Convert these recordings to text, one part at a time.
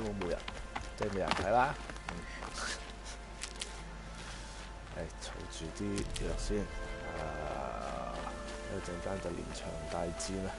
根本冇人，即係冇人睇啦。儲住啲藥先，一陣間就連場大戰啦。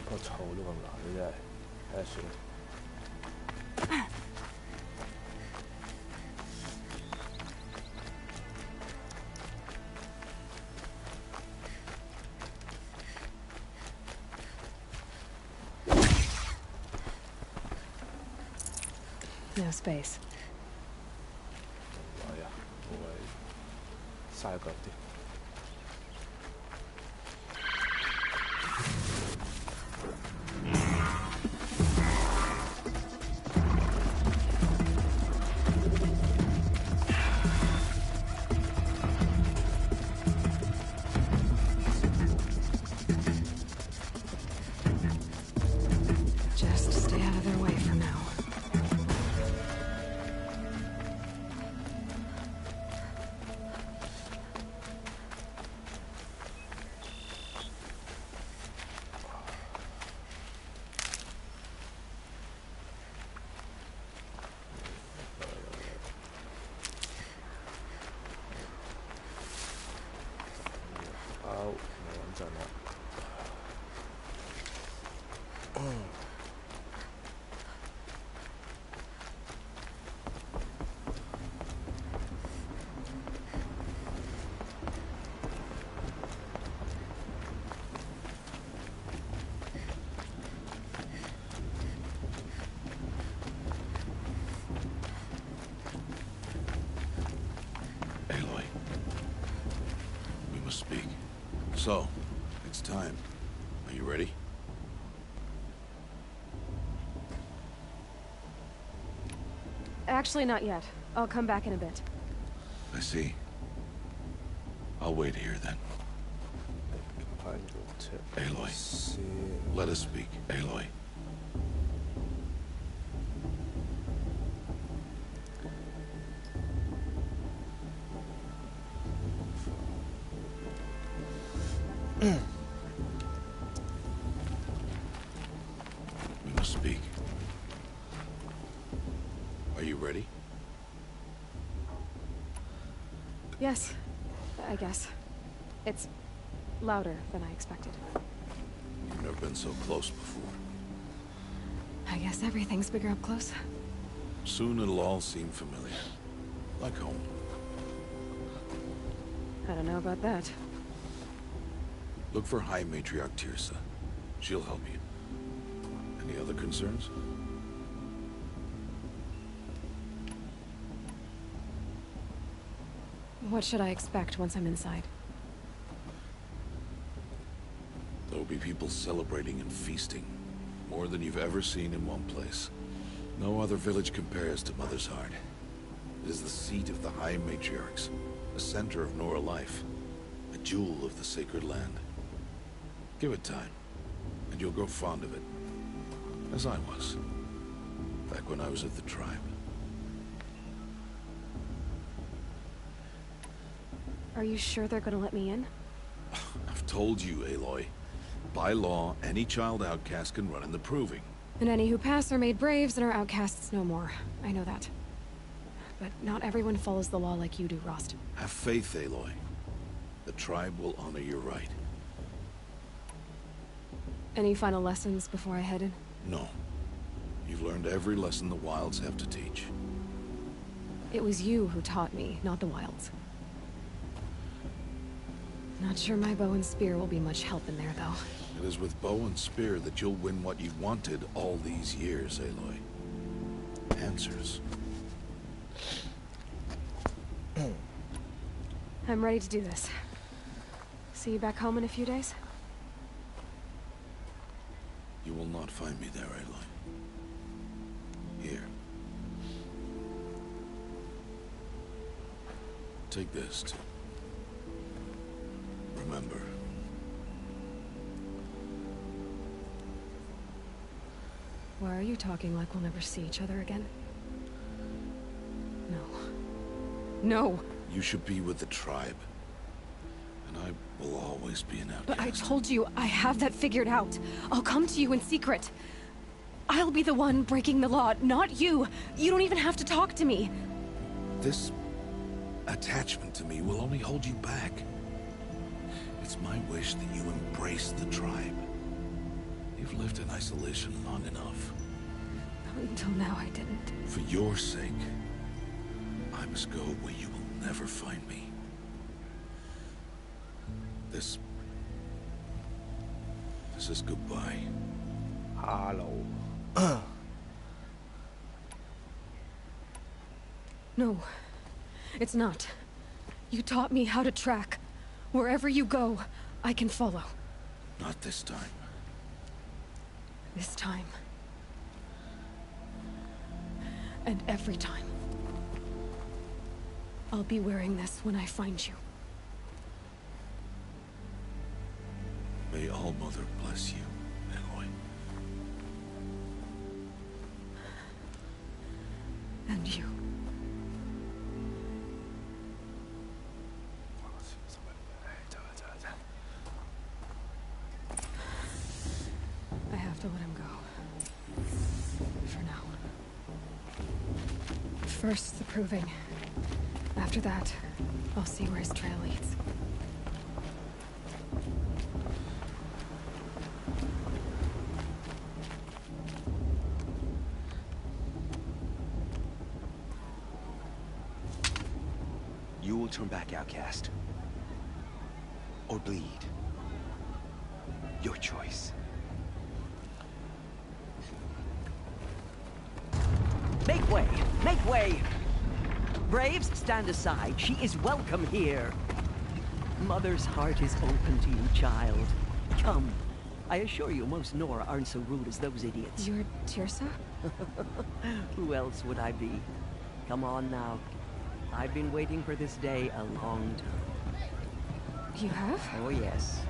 個草都咁難嘅真係，睇下算。No space. 係啊，我係嘥腳啲。So, it's time. Are you ready? Actually, not yet. I'll come back in a bit. I see. I'll wait here then. Aloy, let us speak. Aloy. We must speak. Are you ready? Yes, I guess. It's louder than I expected. You've never been so close before. I guess everything's bigger up close. Soon it'll all seem familiar. Like home. I don't know about that. Look for High Matriarch Tirsa. She'll help you. Any other concerns? What should I expect once I'm inside? There'll be people celebrating and feasting. More than you've ever seen in one place. No other village compares to Mother's Heart. It is the seat of the High Matriarchs, the center of Nora life, a jewel of the sacred land. Give it time, and you'll grow fond of it. As I was, back when I was at the tribe. Are you sure they're gonna let me in? I've told you, Aloy. By law, any child outcast can run in the Proving. And any who pass are made braves and are outcasts no more. I know that. But not everyone follows the law like you do, Rost. Have faith, Aloy. The tribe will honor your right. Any final lessons before I head in? No. You've learned every lesson the Wilds have to teach. It was you who taught me, not the Wilds. Not sure my bow and spear will be much help in there, though. It is with bow and spear that you'll win what you wanted all these years, Aloy. Answers. I'm ready to do this. See you back home in a few days? You will not find me there, Aloy. Here. Take this to remember. Why are you talking like we'll never see each other again? No. No! You should be with the tribe. And I will always be an outcast. But I told you, I have that figured out. I'll come to you in secret. I'll be the one breaking the law, not you. You don't even have to talk to me. This attachment to me will only hold you back. It's my wish that you embrace the tribe. You've lived in isolation long enough. Until now, I didn't. For your sake, I must go where you will never find me. This is goodbye. Hello. No, it's not. You taught me how to track. Wherever you go, I can follow. Not this time. This time. And every time. I'll be wearing this when I find you. May All-Mother bless you, Aloy. And you. I have to let him go. For now. First, the proving. After that, I'll see where his trail leads. You will turn back, outcast. Or bleed. Your choice. Make way! Make way! Braves, stand aside. She is welcome here. Mother's heart is open to you, child. Come. I assure you, most Nora aren't so rude as those idiots. You're Tirsa? Who else would I be? Come on now. I've been waiting for this day a long time. You have? Oh, yes.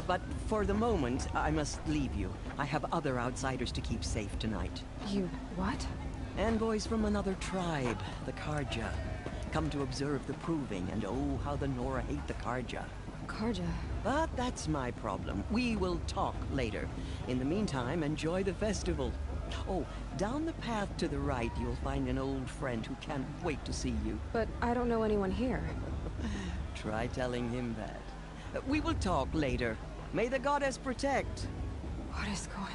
But for the moment, I must leave you. I have other outsiders to keep safe tonight. You what? Envoys from another tribe, the Karja. Come to observe the proving, and oh, how the Nora hate the Karja. Karja. But that's my problem. We will talk later. In the meantime, enjoy the festival. Oh, down the path to the right, you'll find an old friend who can't wait to see you. But I don't know anyone here. Try telling him that. We will talk later. May the goddess protect. What is going on?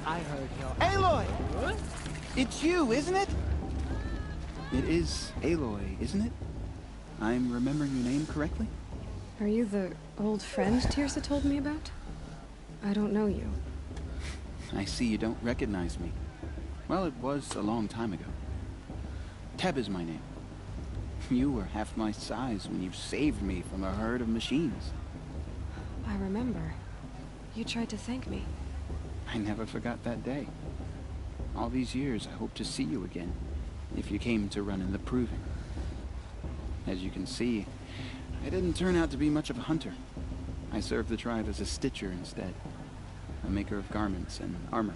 I heard your... Aloy! It's you, isn't it? It is Aloy, isn't it? I'm remembering your name correctly? Are you the old friend Tirsa told me about? I don't know you. I see you don't recognize me. Well, it was a long time ago. Teb is my name. You were half my size when you saved me from a herd of machines. I remember. You tried to thank me. I never forgot that day. All these years, I hope to see you again, if you came to run in the proving. As you can see, I didn't turn out to be much of a hunter. I served the tribe as a stitcher instead, a maker of garments and armor.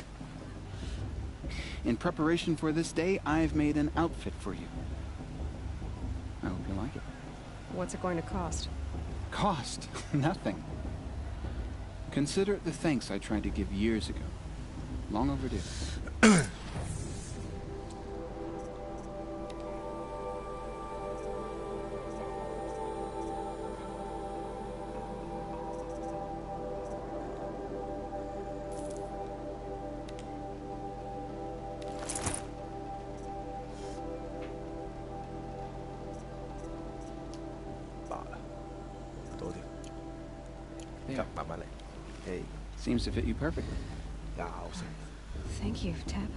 In preparation for this day, I've made an outfit for you. I hope you like it. What's it going to cost? Cost? Nothing. Consider it the thanks I tried to give years ago. Long overdue. There. จับประมาณไหน Hey Seems to fit you perfectly. ยาวสิ Thank you, Teb.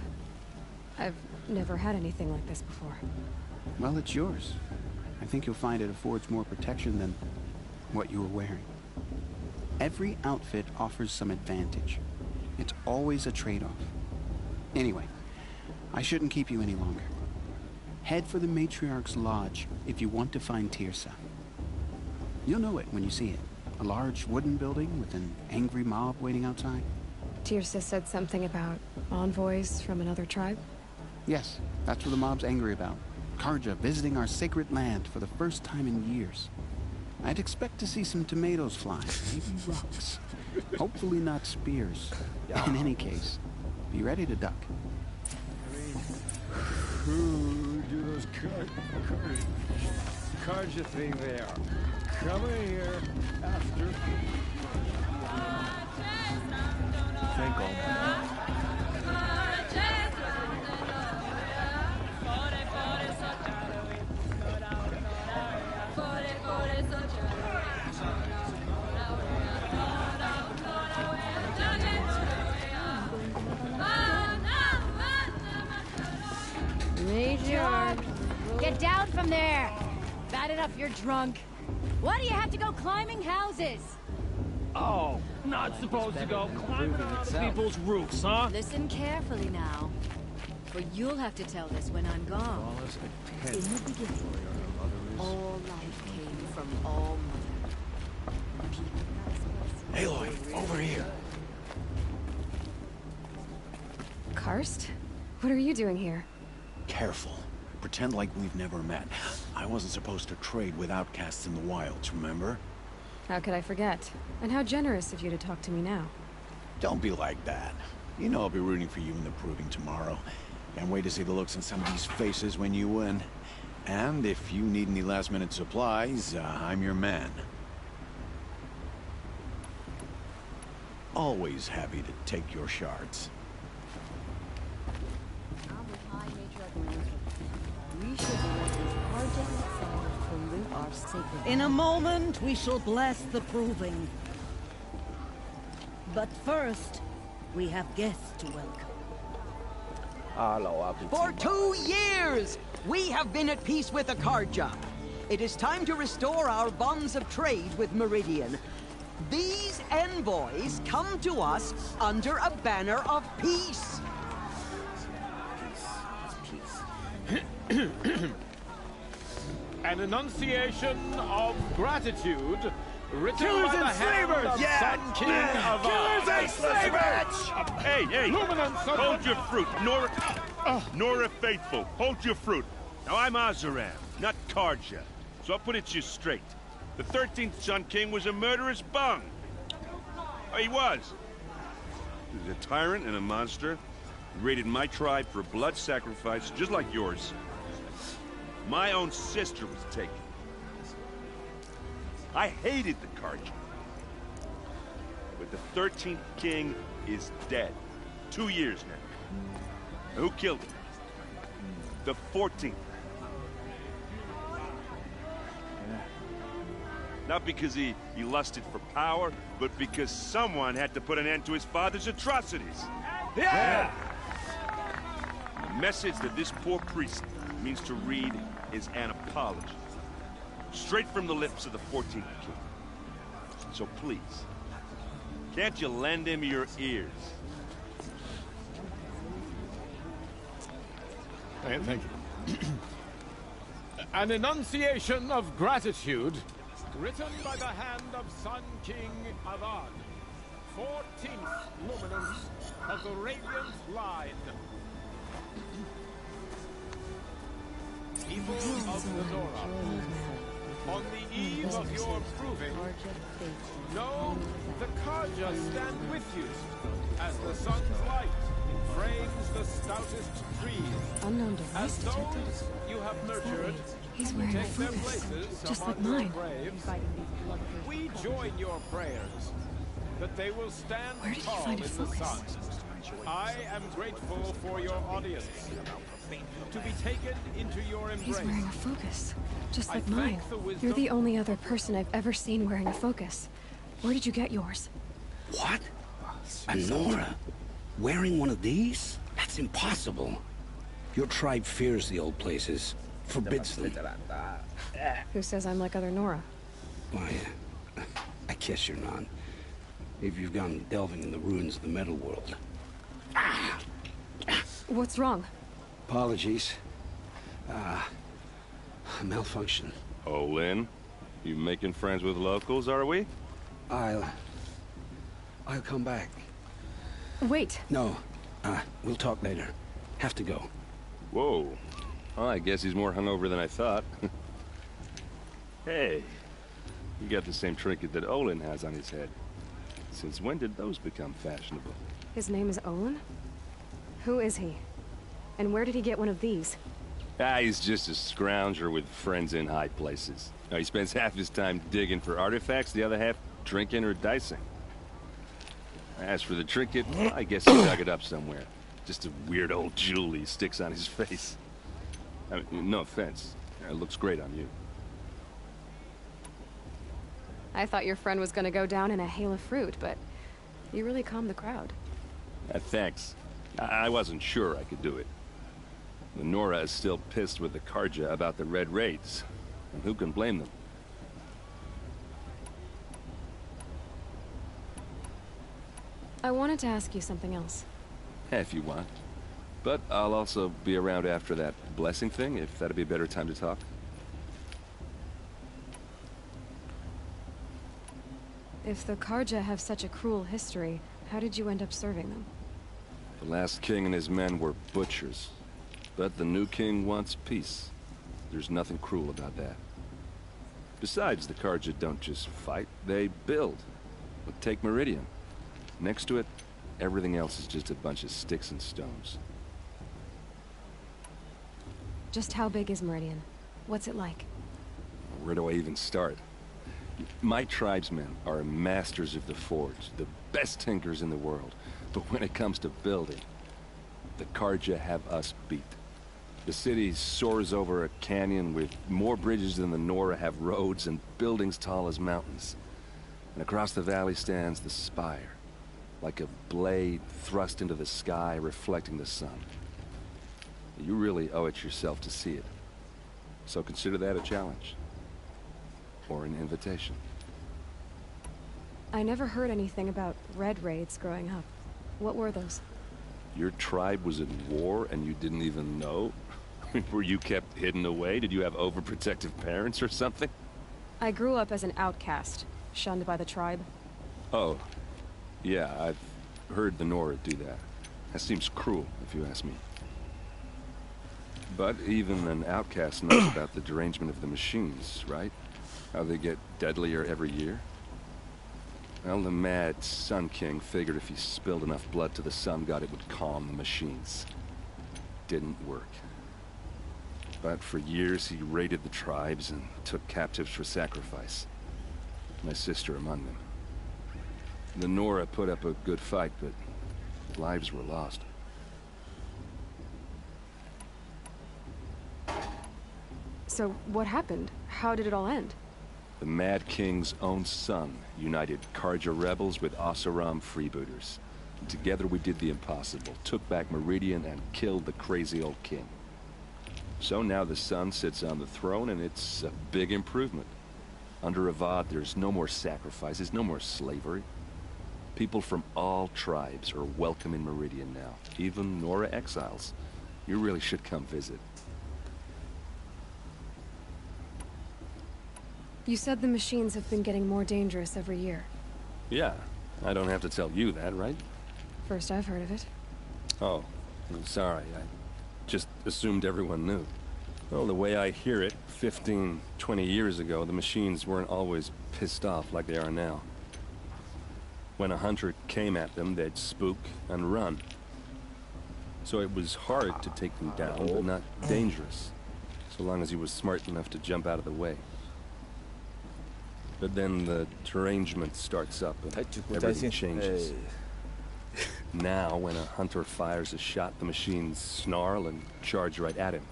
I've never had anything like this before. Well, it's yours. I think you'll find it affords more protection than what you were wearing. Every outfit offers some advantage. It's always a trade-off. Anyway, I shouldn't keep you any longer. Head for the Matriarch's Lodge if you want to find Tirsa. You'll know it when you see it. A large wooden building with an angry mob waiting outside. Tirsa said something about envoys from another tribe? Yes, that's what the mob's angry about. Karja visiting our sacred land for the first time in years. I'd expect to see some tomatoes fly, maybe rocks. Hopefully not spears. In any case, be ready to duck. Who do those Karja thing they are? Coming here after. Thank God Major, get down from there. Bad enough you're drunk. Why do you have to go climbing houses? Oh, not supposed to go climbing on other people's roofs, huh? Listen carefully now, for you'll have to tell this when I'm gone. In the beginning, all life came from all mother. Aloy, over here. Karst? What are you doing here? Careful. Pretend like we've never met. I wasn't supposed to trade with outcasts in the wilds, remember? How could I forget? And how generous of you to talk to me now. Don't be like that. You know I'll be rooting for you in the proving tomorrow. Can't wait to see the looks on some of these faces when you win. And if you need any last-minute supplies, I'm your man. Always happy to take your shards. In a moment, we shall bless the proving. But first, we have guests to welcome. เราเอาเป็น For 2 years, we have been at peace with the Karja. It is time to restore our bonds of trade with Meridian. These envoys come to us under a banner of peace. An enunciation of gratitude written Killers by the and hand slavers! of Sun King of Killers and slavers! Hey, hey! Luminance of Hold your fruit, Nora. Nora Faithful, hold your fruit. Now I'm Azaram, not Karja, so I'll put it to you straight. The 13th Sun King was a murderous bung. Oh, he was. He was a tyrant and a monster. He raided my tribe for blood sacrifice, just like yours. My own sister was taken. I hated the Karja. But the 13th king is dead. 2 years now. Who killed him? The 14th. Not because he lusted for power, but because someone had to put an end to his father's atrocities. Yeah! The message that this poor priest means to read is an apology. Straight from the lips of the 14th king. So please, can't you lend him your ears? Thank you. An enunciation of gratitude written by the hand of Sun King Avad, 14th luminance of the Radiant Line. People of Nora, on the eve of your proving, know the Karja stand with you as the sun's light frames the stoutest trees. Unknown As device detected. those you have nurtured He's wearing a take their focus, places just like among your mine. graves, we join your prayers that they will stand Where did he tall find in a the focus? sun. I am grateful for your audience. To be taken into your He's embrace. wearing a focus, just I like thank mine. the wisdom- You're the only other person I've ever seen wearing a focus. Where did you get yours? What? A Nora? Wearing one of these? That's impossible. Your tribe fears the old places, forbids them. Who says I'm like other Nora? Why, I guess you're not. If you've gone delving in the ruins of the metal world. What's wrong? Apologies. Malfunction. Oh, Lynn? You making friends with locals, are we? I'll come back. Wait. No. We'll talk later. Have to go. Whoa. Oh, I guess he's more hungover than I thought. Hey, you got the same trinket that Olin has on his head. Since when did those become fashionable? His name is Olin? Who is he? And where did he get one of these? He's just a scrounger with friends in high places. Now, he spends half his time digging for artifacts, the other half drinking or dicing. As for the trinket, I guess he dug it up somewhere. Just a weird old jewel he sticks on his face. I mean, no offense. It looks great on you. I thought your friend was gonna go down in a hail of fruit, but you really calmed the crowd. Thanks. I wasn't sure I could do it. The Nora is still pissed with the Karja about the Red Raids. And who can blame them? I wanted to ask you something else. If you want. But I'll also be around after that blessing thing, if that'd be a better time to talk. If the Karja have such a cruel history, how did you end up serving them? The last king and his men were butchers. But the new king wants peace. There's nothing cruel about that. Besides, the Karja don't just fight, they build. But take Meridian. Next to it, everything else is just a bunch of sticks and stones. Just how big is Meridian? What's it like? Where do I even start? My tribesmen are masters of the forge, the best tinkers in the world. But when it comes to building, the Karja have us beat. The city soars over a canyon with more bridges than the Nora have roads and buildings tall as mountains. And across the valley stands the spire, like a blade thrust into the sky reflecting the sun. You really owe it yourself to see it. So consider that a challenge. Or an invitation. I never heard anything about Red Raids growing up. What were those? Your tribe was in war and you didn't even know? Were you kept hidden away? Did you have overprotective parents or something? I grew up as an outcast, shunned by the tribe. Oh, yeah, I've heard the Nora do that. That seems cruel, if you ask me. But even an outcast knows about the derangement of the machines, right? How they get deadlier every year? Well, the mad Sun King figured if he spilled enough blood to the Sun God, it would calm the machines. Didn't work. But for years, he raided the tribes and took captives for sacrifice. My sister among them. The Nora put up a good fight, but lives were lost. So, what happened? How did it all end? The Mad King's own son united Karja rebels with Oseram freebooters. And together we did the impossible, took back Meridian and killed the crazy old king. So now the son sits on the throne and it's a big improvement. Under Avad, there's no more sacrifices, no more slavery. People from all tribes are welcome in Meridian now, even Nora exiles. You really should come visit. You said the machines have been getting more dangerous every year. Yeah, I don't have to tell you that, right? First I've heard of it. Oh, I'm sorry. I just assumed everyone knew. Well, the way I hear it, 15, 20 years ago, the machines weren't always pissed off like they are now. When a hunter came at them, they'd spook and run. So it was hard to take them down, but not dangerous, so long as he was smart enough to jump out of the way. But then the derangement starts up and everything changes. Now, when a hunter fires a shot, the machines snarl and charge right at him.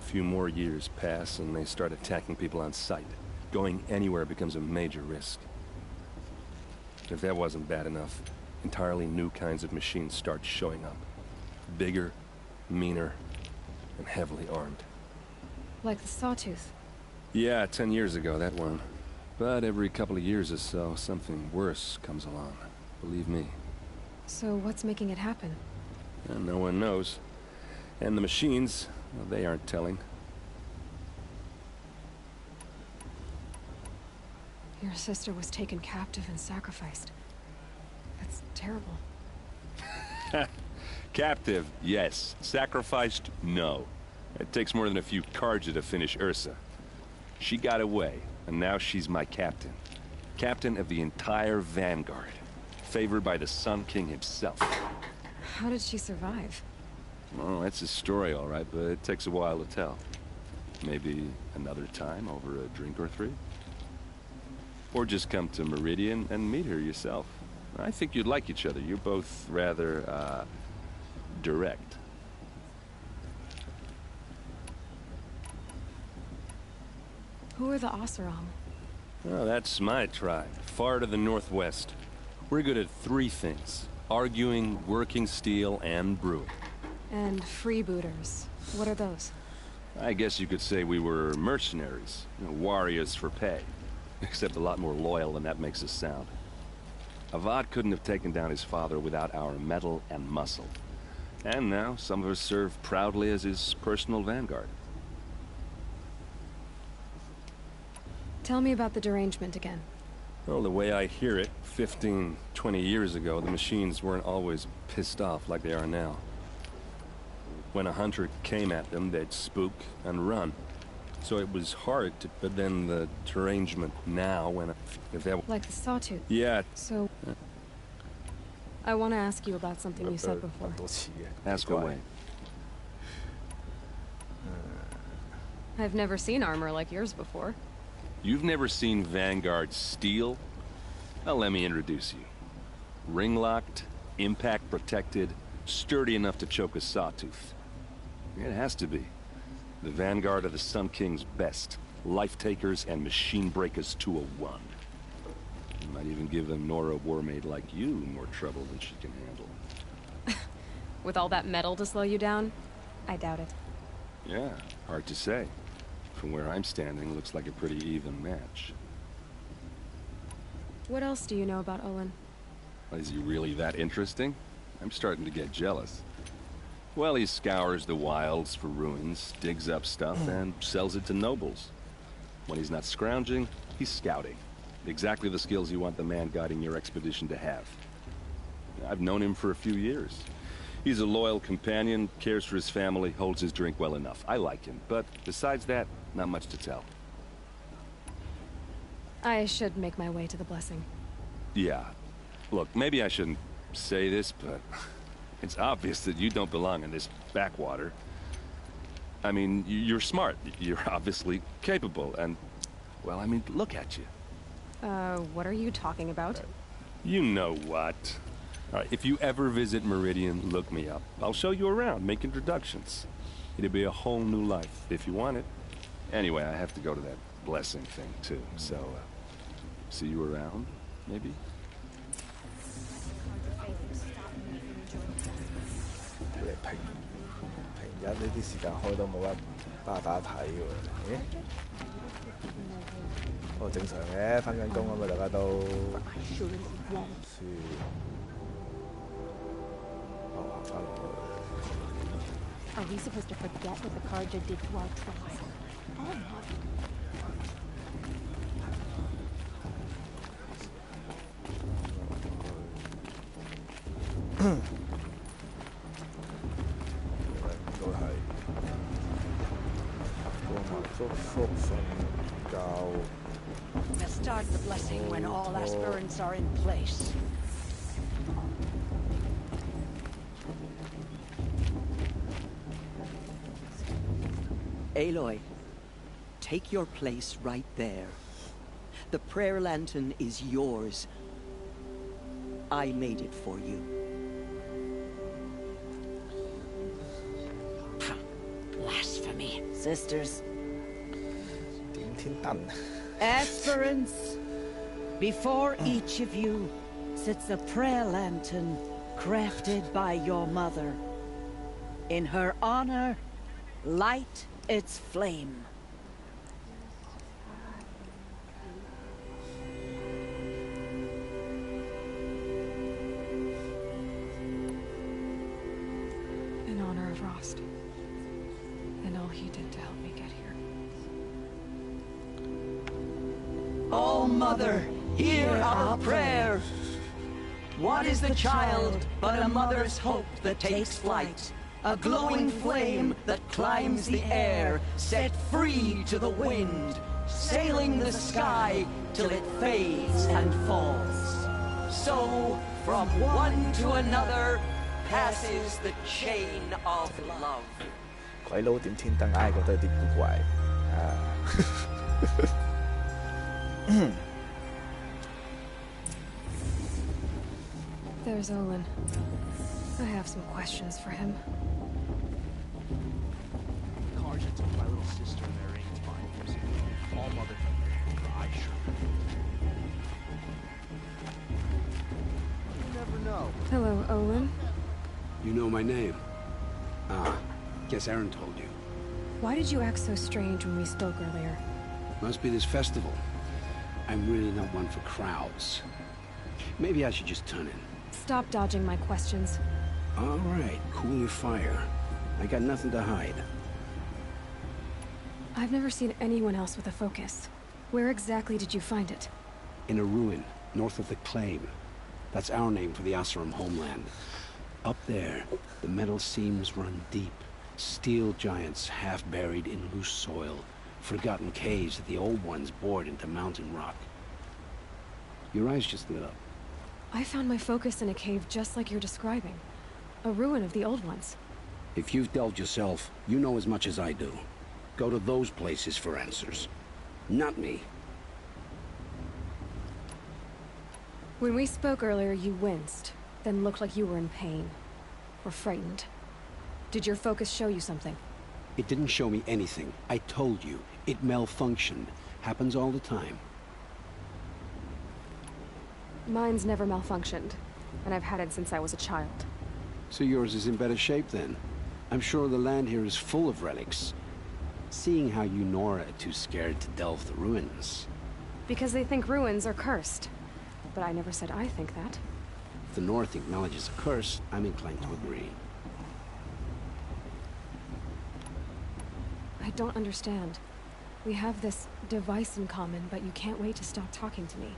A few more years pass and they start attacking people on sight. Going anywhere becomes a major risk. If that wasn't bad enough, entirely new kinds of machines start showing up. Bigger, meaner, and heavily armed. Like the Sawtooth. Yeah, 10 years ago, that one. But every couple of years or so, something worse comes along. Believe me. So what's making it happen? And no one knows. And the machines, well, they aren't telling. Your sister was taken captive and sacrificed. That's terrible. Captive, yes. Sacrificed, no. It takes more than a few Carja to finish Ursa. She got away, and now she's my captain. Captain of the entire Vanguard. Favored by the Sun King himself. How did she survive? Oh, that's a story, all right, but it takes a while to tell. Maybe another time over a drink or three? Or just come to Meridian and meet her yourself. I think you'd like each other. You're both rather, direct. Who are the Oseram? Oh, that's my tribe, far to the northwest. We're good at three things. Arguing, working steel, and brewing. And freebooters. What are those? I guess you could say we were mercenaries. Warriors for pay. Except a lot more loyal than that makes us sound. Avad couldn't have taken down his father without our metal and muscle. And now, some of us serve proudly as his personal vanguard. Tell me about the derangement again. Well, the way I hear it, 15, 20 years ago, the machines weren't always pissed off like they are now. When a hunter came at them, they'd spook and run. So it was hard to... But then the derangement now, when... If that... Like the Sawtooth? Yeah. So... I want to ask you about something you said before. Ask away. I've never seen armor like yours before. You've never seen Vanguard steel? Well, let me introduce you. Ring-locked, impact-protected, sturdy enough to choke a sawtooth. It has to be. The Vanguard of the Sun King's best. Life-takers and machine-breakers to a one. You might even give a Nora warmaid like you more trouble than she can handle. With all that metal to slow you down? I doubt it. Yeah, hard to say. From where I'm standing, looks like a pretty even match. What else do you know about Olin? Is he really that interesting? I'm starting to get jealous. Well, he scours the wilds for ruins, digs up stuff, and sells it to nobles. When he's not scrounging, he's scouting. Exactly the skills you want the man guiding your expedition to have. I've known him for a few years. He's a loyal companion, cares for his family, holds his drink well enough. I like him, but besides that, not much to tell. I should make my way to the blessing. Yeah. Look, maybe I shouldn't say this, but it's obvious that you don't belong in this backwater. I mean, you're smart. You're obviously capable, and... Well, I mean, look at you. What are you talking about? You know what. All right, if you ever visit Meridian, look me up. I'll show you around, make introductions. It'll be a whole new life, if you want it. Anyway, I have to go to that blessing thing, too, so, see you around, maybe? 平日呢啲時間開都冇乜打睇喎，咦？不過正常嘅，返緊工啊嘛，大家都。哦，行返落去。Are we supposed to forget what the Carja did to our tribe? Oh my. We'll start the blessing when all aspirants are in place. Aloy, take your place right there. The prayer lantern is yours. I made it for you. Blasphemy. Sisters. 點天燈 Aspirants, before each of you sits a prayer lantern crafted by your mother. In her honor, light its flame. In honor of Rost. And all he did to help me get here. Oh, Mother, hear our prayer. What is the child but a mother's hope that takes flight? A glowing flame that climbs the air, set free to the wind, sailing the sky till it fades and falls. So, from one to another, passes the chain of love. 鬼佬點天燈，硬係覺得有啲古怪啊！There's Olin. I have some questions for him. Karja took my little sister in their ring 5 years ago. All mother I sure. You never know. Hello, Olin. You know my name? Ah, guess Aaron told you. Why did you act so strange when we spoke earlier? Must be this festival. I'm really not one for crowds. Maybe I should just turn in. Stop dodging my questions. All right, cool your fire. I got nothing to hide. I've never seen anyone else with a focus. Where exactly did you find it? In a ruin, north of the Claim. That's our name for the Asuram homeland. Up there, the metal seams run deep. Steel giants half buried in loose soil. Forgotten caves that the old ones bored into mountain rock. Your eyes just lit up. I found my focus in a cave just like you're describing. A ruin of the old ones. If you've delved yourself, you know as much as I do. Go to those places for answers. Not me. When we spoke earlier, you winced, then looked like you were in pain. Or frightened. Did your focus show you something? It didn't show me anything. I told you. It malfunctioned. Happens all the time. Mine's never malfunctioned, and I've had it since I was a child. So yours is in better shape then. I'm sure the land here is full of relics. Seeing how you Nora are too scared to delve the ruins. Because they think ruins are cursed. But I never said I think that. If the North acknowledges a curse, I'm inclined to agree. I don't understand. We have this device in common, but you can't wait to stop talking to me.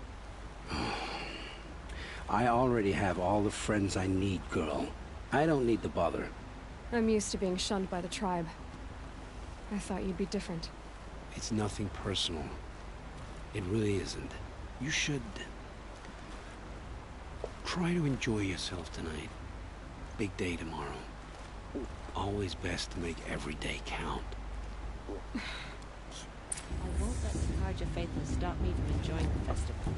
I already have all the friends I need, girl. I don't need the bother. I'm used to being shunned by the tribe. I thought you'd be different. It's nothing personal. It really isn't. You should... try to enjoy yourself tonight. Big day tomorrow. Always best to make every day count. I won't let the Karja faithful stop me from enjoying the festival.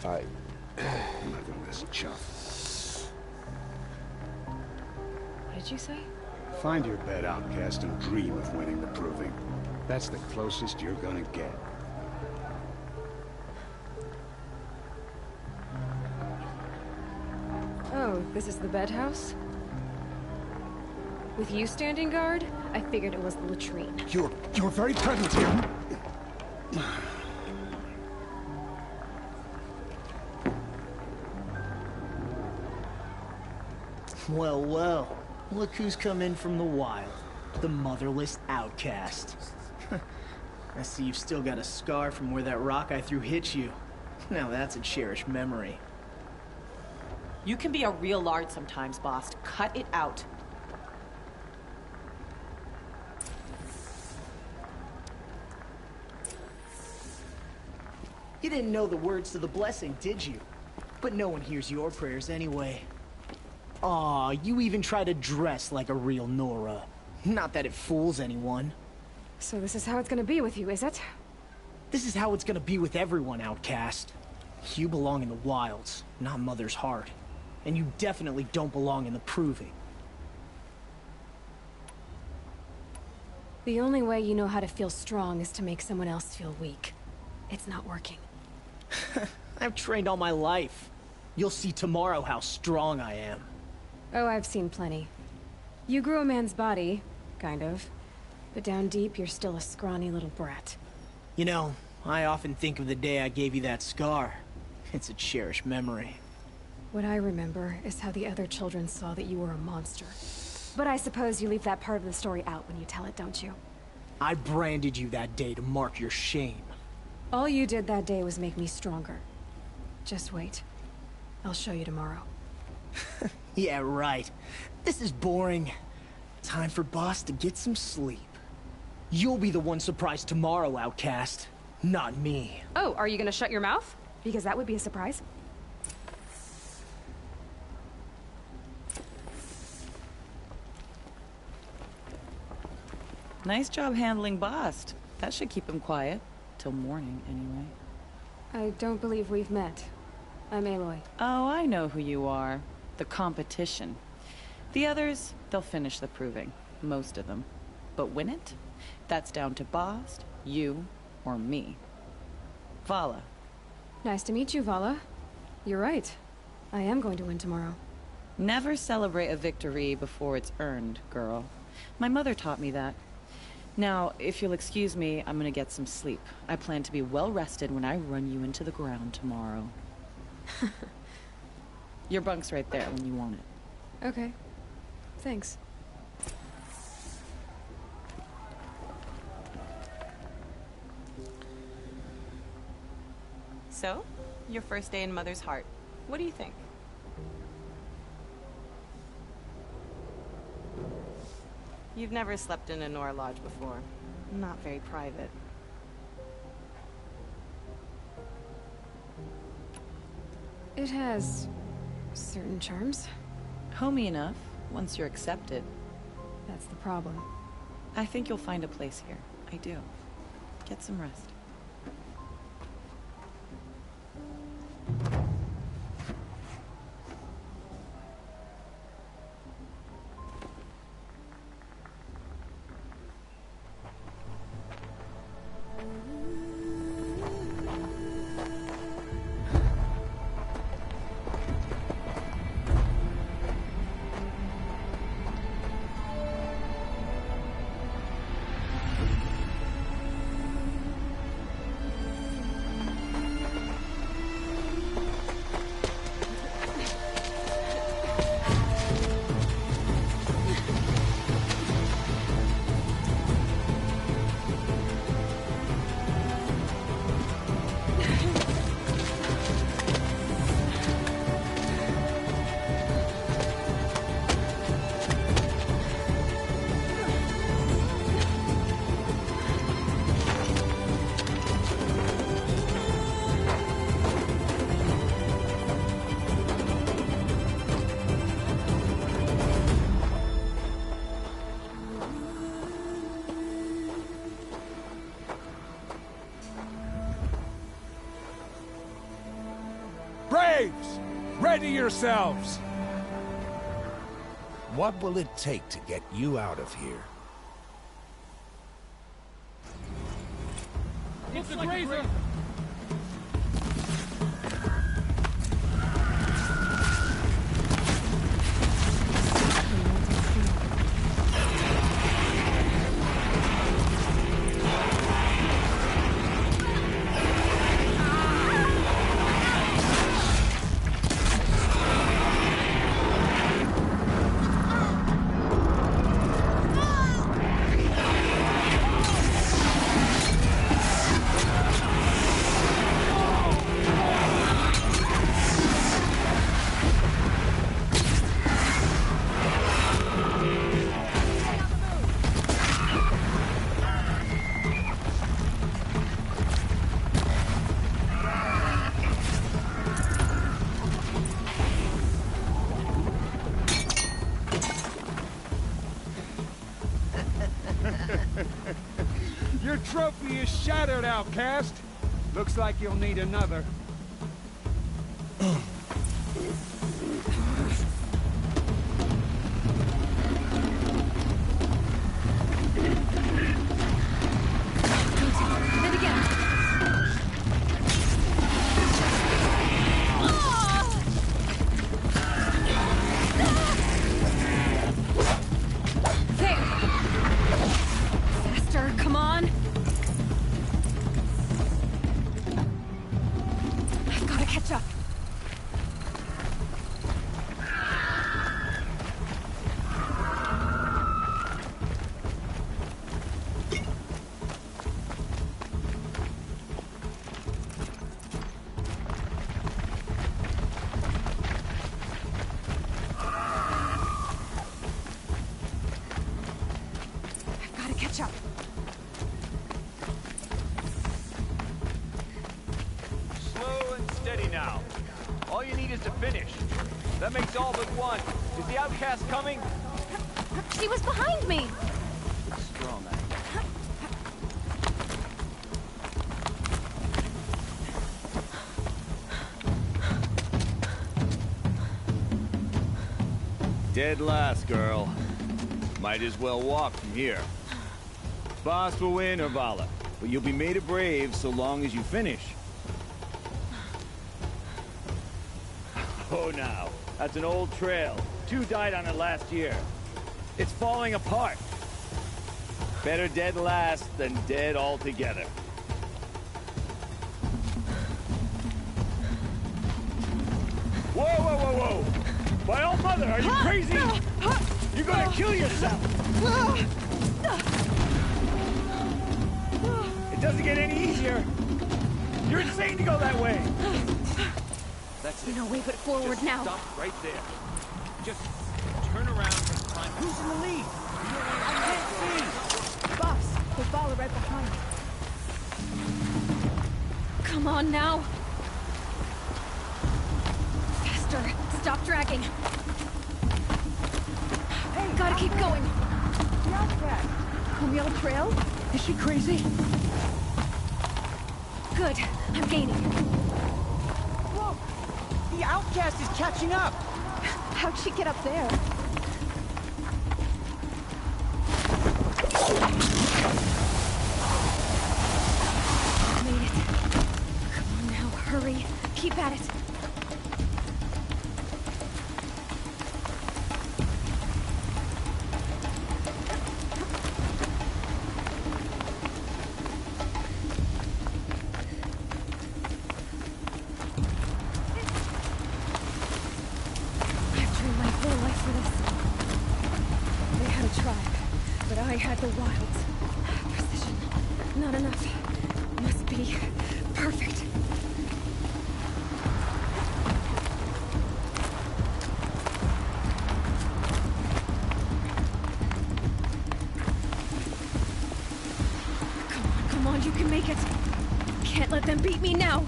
I'm not gonna miss a chop. What did you say? Find your bed, outcast, and dream of winning the proving. That's the closest you're gonna get. Oh, this is the bed house? With you standing guard, I figured it was the latrine. You're very present here. Well, well. Look who's come in from the wild. The motherless outcast. I see you've still got a scar from where that rock I threw hit you. Now that's a cherished memory. You can be a real lard sometimes, boss. Cut it out. You didn't know the words to the blessing, did you? But no one hears your prayers anyway. Aw, you even try to dress like a real Nora. Not that it fools anyone. So this is how it's gonna be with you, is it? This is how it's gonna be with everyone, Outcast. You belong in the wilds, not Mother's heart. And you definitely don't belong in the Proving. The only way you know how to feel strong is to make someone else feel weak. It's not working. I've trained all my life. You'll see tomorrow how strong I am. Oh, I've seen plenty. You grew a man's body, kind of. But down deep, you're still a scrawny little brat. You know, I often think of the day I gave you that scar. It's a cherished memory. What I remember is how the other children saw that you were a monster. But I suppose you leave that part of the story out when you tell it, don't you? I branded you that day to mark your shame. All you did that day was make me stronger. Just wait. I'll show you tomorrow. Yeah, right. This is boring. Time for Boss to get some sleep. You'll be the one surprised tomorrow, Outcast. Not me. Oh, are you gonna shut your mouth? Because that would be a surprise. Nice job handling Bast. That should keep him quiet. Till morning, anyway. I don't believe we've met. I'm Aloy. Oh, I know who you are. The competition. The others, they'll finish the proving. Most of them. But win it? That's down to Bast, you, or me. Vala. Nice to meet you, Vala. You're right. I am going to win tomorrow. Never celebrate a victory before it's earned, girl. My mother taught me that. Now, if you'll excuse me, I'm gonna get some sleep. I plan to be well rested when I run you into the ground tomorrow. Your bunk's right there when you want it. Okay. Thanks. So, your first day in Mother's heart. What do you think? You've never slept in a Nora lodge before. Not very private. It has certain charms. Homey enough, once you're accepted. That's the problem. I think you'll find a place here. I do. Get some rest. Braves! Ready yourselves! What will it take to get you out of here? It's the Grazer! trophy is shattered, outcast. Looks like you'll need another. Then again. There. Faster, come on. I've got to catch up. Catch up. Slow and steady now. All you need is to finish. That makes all but one. Is the outcast coming? She was behind me. Strong. Dead last, girl. Might as well walk from here. Boss will win or Vala, but you'll be made a brave so long as you finish. Oh, now. That's an old trail. 2 died on it last year. It's falling apart. Better dead last than dead altogether. Whoa, whoa, whoa, whoa! My old mother, are you crazy? You're gonna kill yourself! It doesn't get any easier. You're insane to go that way. That's it. No way but forward Just now. Stop right there. Just turn around and climb. Who's in the lead? I can't see. Boss, the Vala right behind. Come on now. Faster. Stop dragging. Hey, gotta keep going. The outcast. On the old trail? Is she crazy? Good. I'm gaining. Whoa! The outcast is catching up! How'd she get up there? Made it. Come on now, hurry. Keep at it. I had the wilds. Precision. Not enough. Must be perfect. Come on, you can make it. Can't let them beat me now.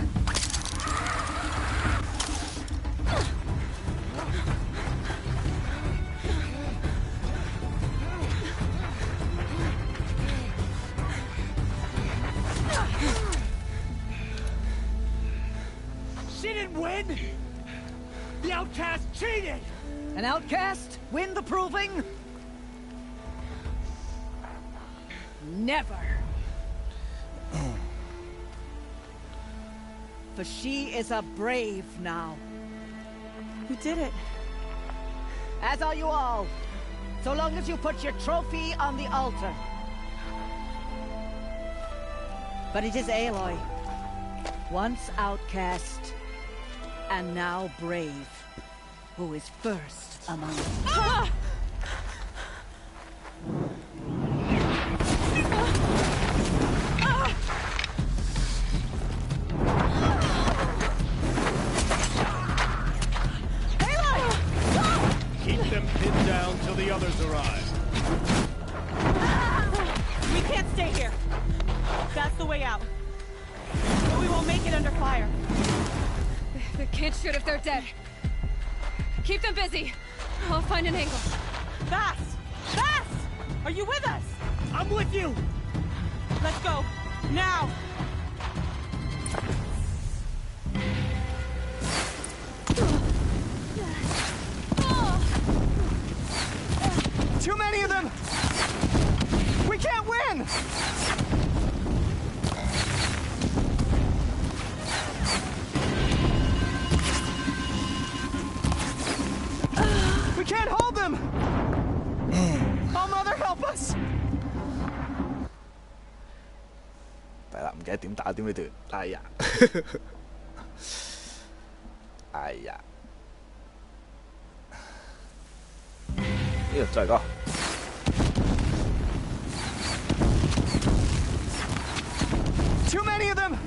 The outcast cheated! An outcast? Win the proving? Never. For she is a brave now. You did it. As are you all. So long as you put your trophy on the altar. But it is Aloy. Once outcast, and now brave, who is first among us. Ah! Keep them pinned down till the others arrive. We can't stay here. That's the way out. But we won't make it under fire. They can't shoot if they're dead. Keep them busy. I'll find an angle. Fast! Fast! Are you with us? I'm with you! Let's go. Now! Too many of them! We can't win! We can't hold them! Oh, Mother, help us! 係啦，唔記得點打點呢段，哎呀，哎呀，呢度再嚟個。Too many of them!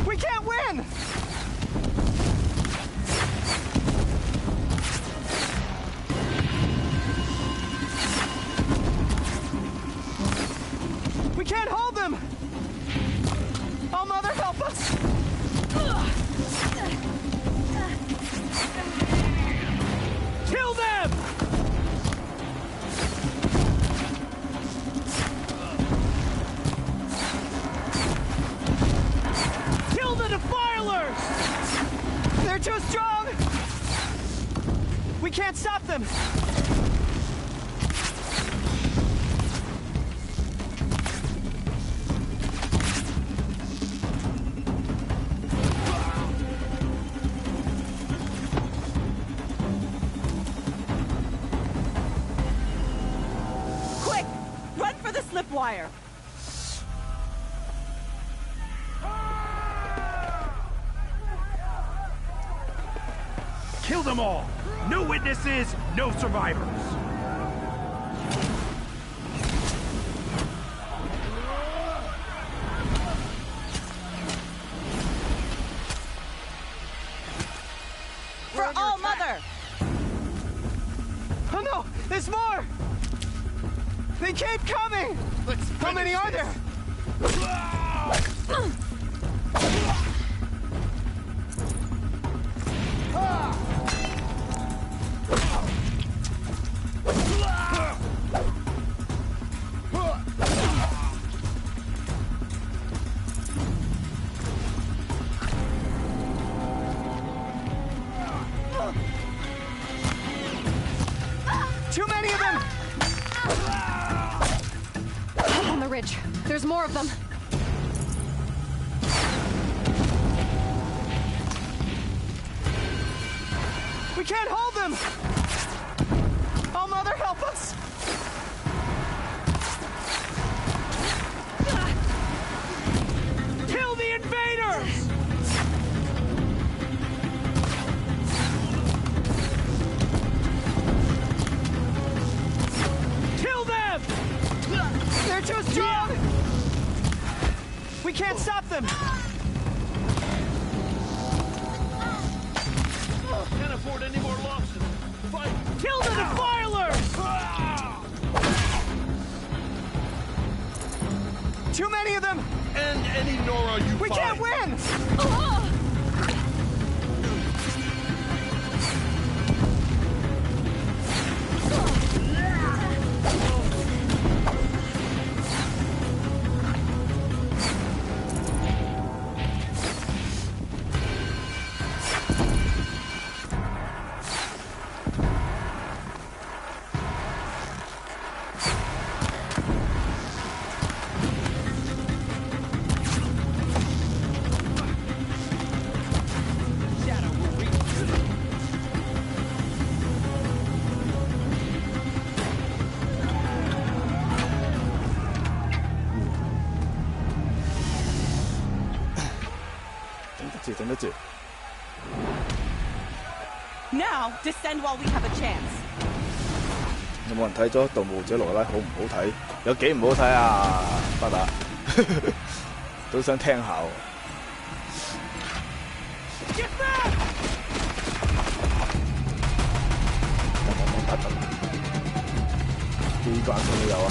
We can't win! We can't hold them! Oh, Mother, help us! Kill them! Kill the defilers! They're too strong! We can't stop them! Quick! Run for the slipwire! Kill them all! No witnesses, no survivors! For All Mother! Oh no! There's more! They keep coming! How many are there? Too many of them! Up on the ridge. There's more of them. We can't hold them! Oh, Mother, help us! Kill the invaders! Kill them! They're too strong! We can't stop them! Can't afford any more losses. Fight! Kill the defilers! Too many of them! And any Nora you We find. can't win!頂得住。 Now, descend while we have a chance. 有冇人睇咗《盜墓者羅拉》好唔好睇？有幾唔好睇啊？巴打都想聽下喎。機關槍都有啊！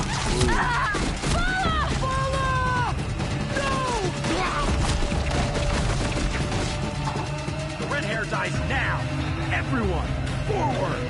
The red hair dies now! Everyone, forward!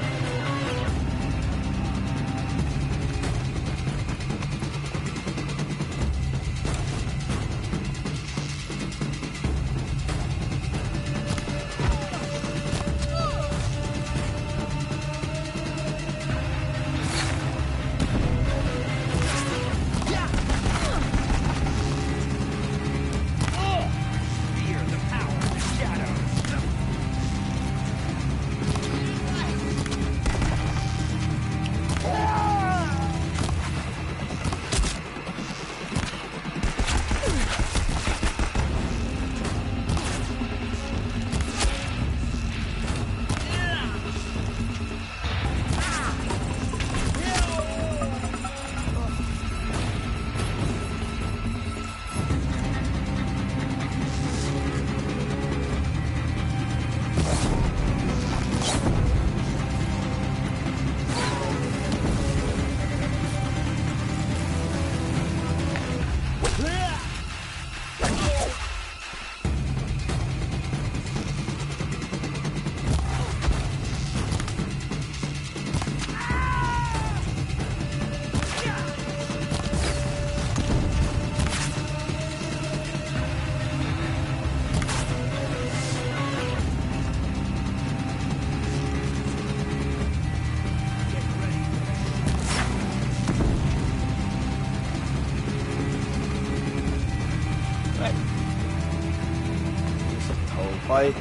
揮。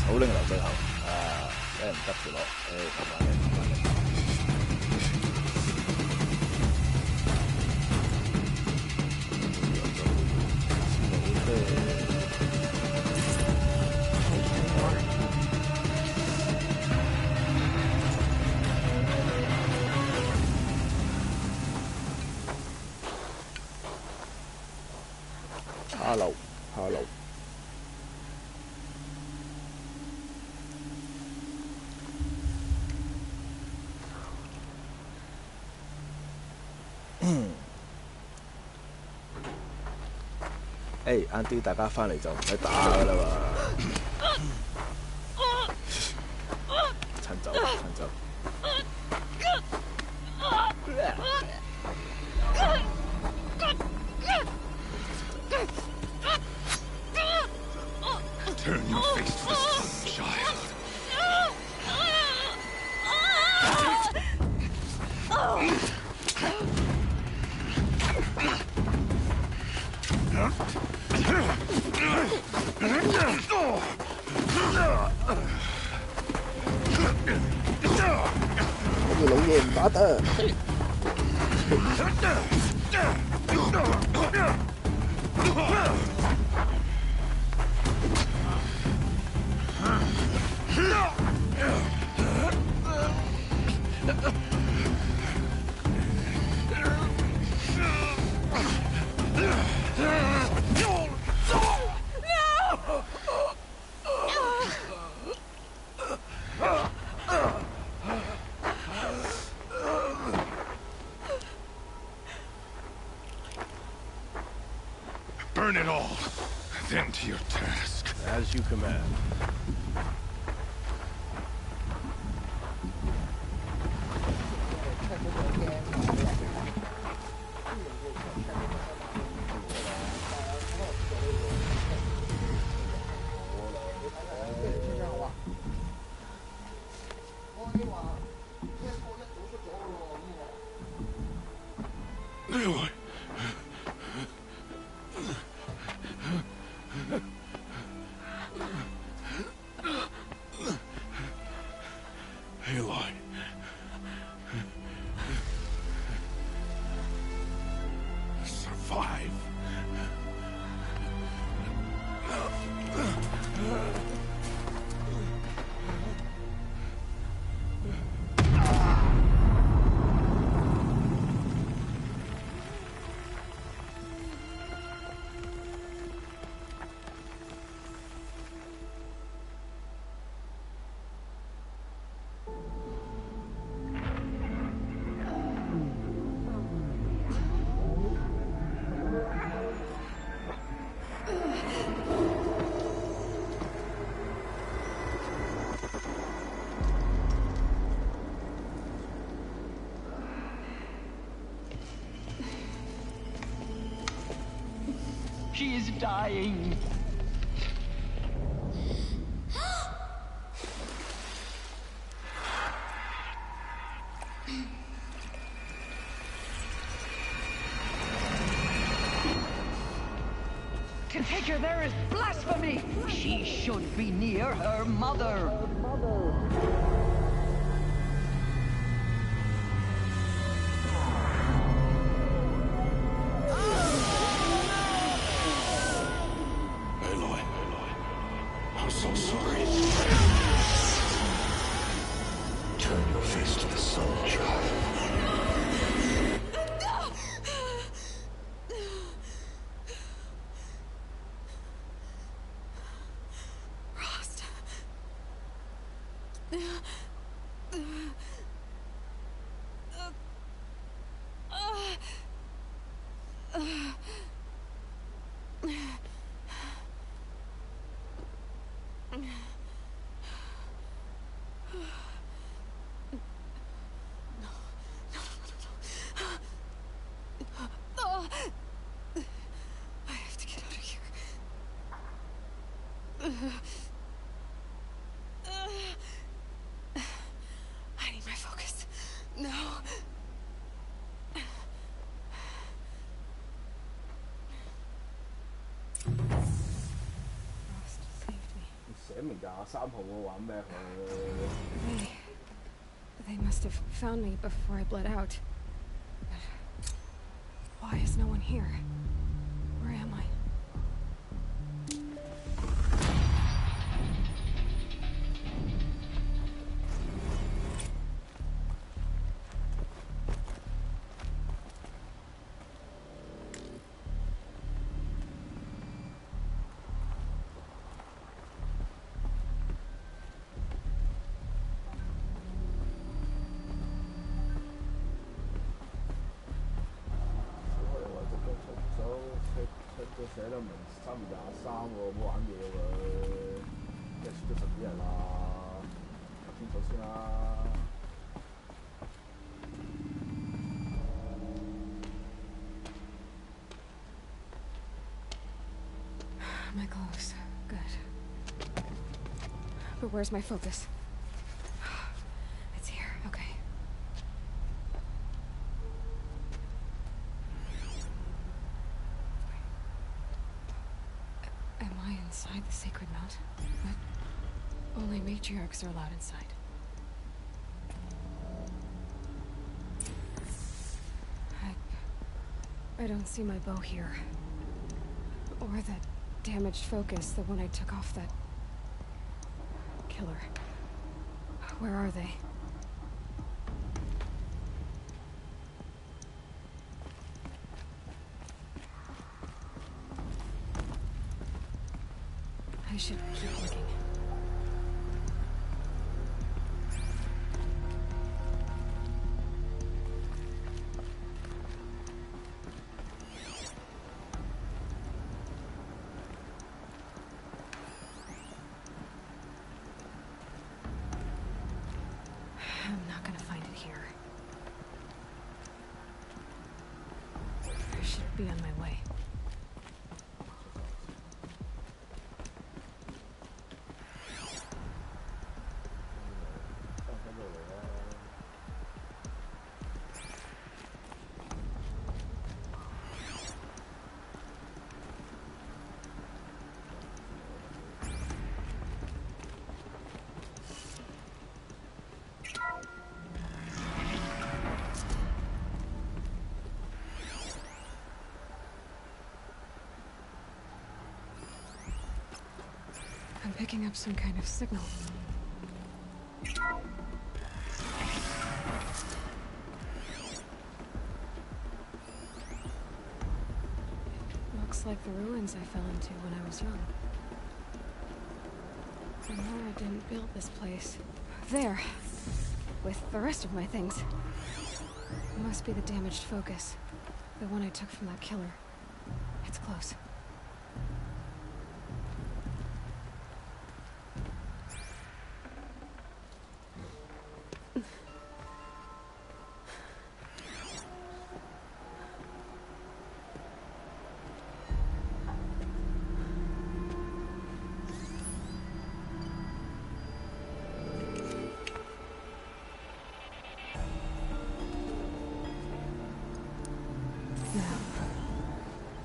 好拎留最後，俾人執住落，慢慢嚟，慢慢嚟。下流，下流。誒，晏啲大家翻嚟就唔使打噶啦嘛，趁走，趁走。Turn your face to the sun, child. Cái lũ gì mà bắt á. Burn it all, then to your task. As you command. Aloy. Aloy. Survive. She is dying. To take her there is blasphemy. She should be near her mother. Aloy. I'm so sorry. Turn your face to the sun, child. 啊？3號喎，玩咩佢？ They must have found me before I bled out. Why is no one here? Where am I? My clothes. Good. But where's my focus? It's here. Okay. Am I inside the sacred mount? But only matriarchs are allowed inside. I don't see my bow here. Or that damaged focus, the one I took off that killer. Where are they? I should keep looking. I'm not gonna find it here. I should be on my way. I'm picking up some kind of signal. Looks like the ruins I fell into when I was young. Nora didn't build this place. There. With the rest of my things. It must be the damaged focus. The one I took from that killer. It's close.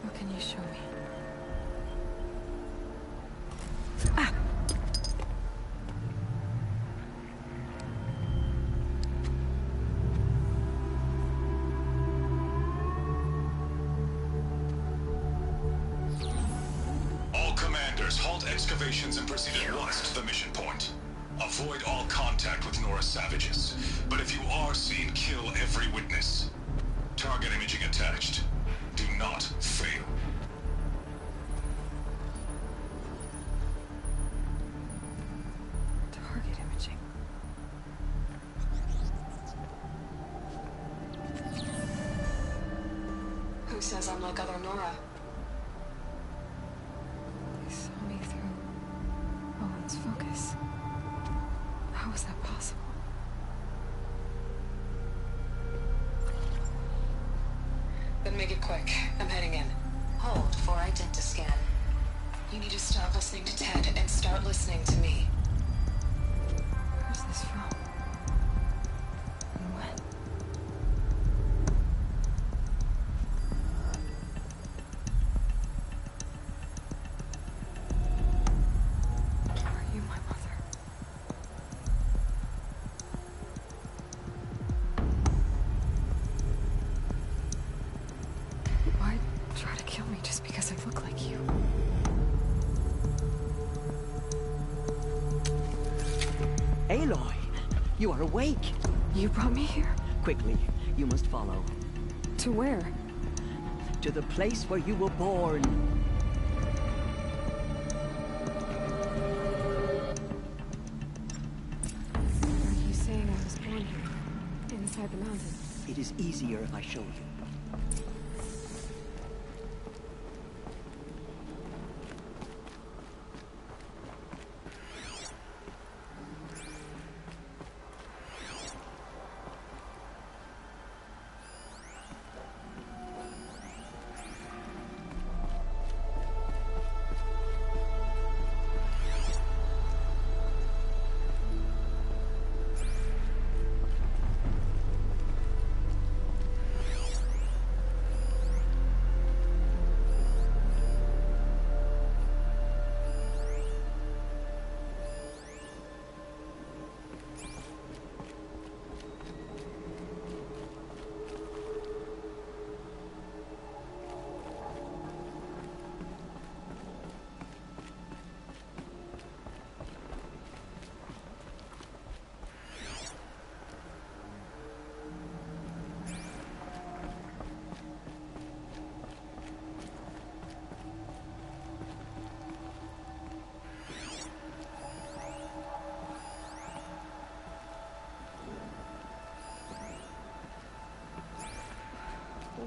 What can you show me? Ah! All commanders, halt excavations and proceed at once to the mission point. Avoid all contact with Nora savages. But if you are seen, kill every witness. Target imaging attached. Do not fail. Target imaging. Who says I'm like other Nora? They saw me through Owen's focus. How is that possible? Then make it quick. I'm heading in. Hold for identiscan. You need to stop listening to Ted and start listening to me. Where's this from? And when? Are you my mother? You are awake. You brought me here? Quickly, you must follow. To where? To the place where you were born. Are you saying I was born here? Inside the mountain? It is easier if I show you.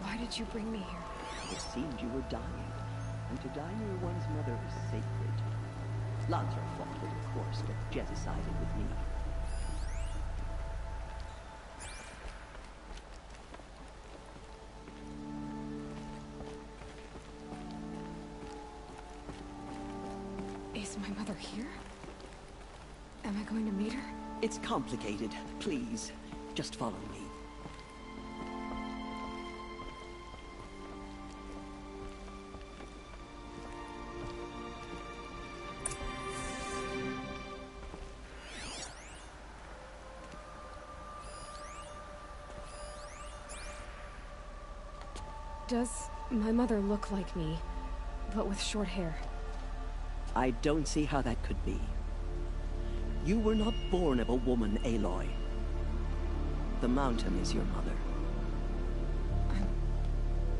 Why did you bring me here? It seemed you were dying, and to die near one's mother is sacred. Lancer fought with her course, but Jezza sided with me. Is my mother here? Am I going to meet her? It's complicated. Please, just follow me. Does my mother look like me, but with short hair? I don't see how that could be. You were not born of a woman, Aloy. The mountain is your mother.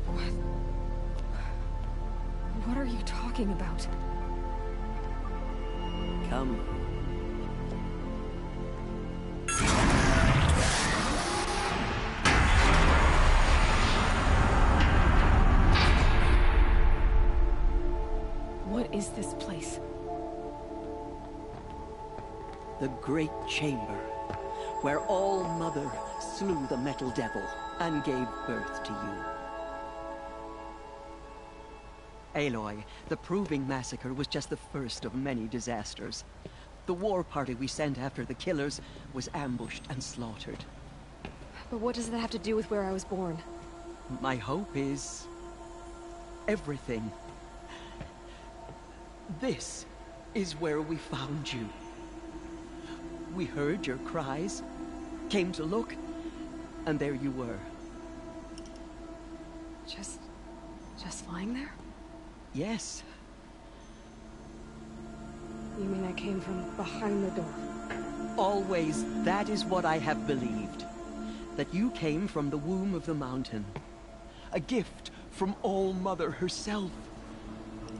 What? What are you talking about? Come. What is this place? The Great Chamber, where All-Mother slew the Metal Devil and gave birth to you. Aloy, the Proving Massacre was just the first of many disasters. The war party we sent after the killers was ambushed and slaughtered. But what does that have to do with where I was born? My hope is everything. This is where we found you. We heard your cries, came to look, and there you were. Just lying there? Yes. You mean I came from behind the door? Always, that is what I have believed. That you came from the womb of the mountain. A gift from All-Mother herself.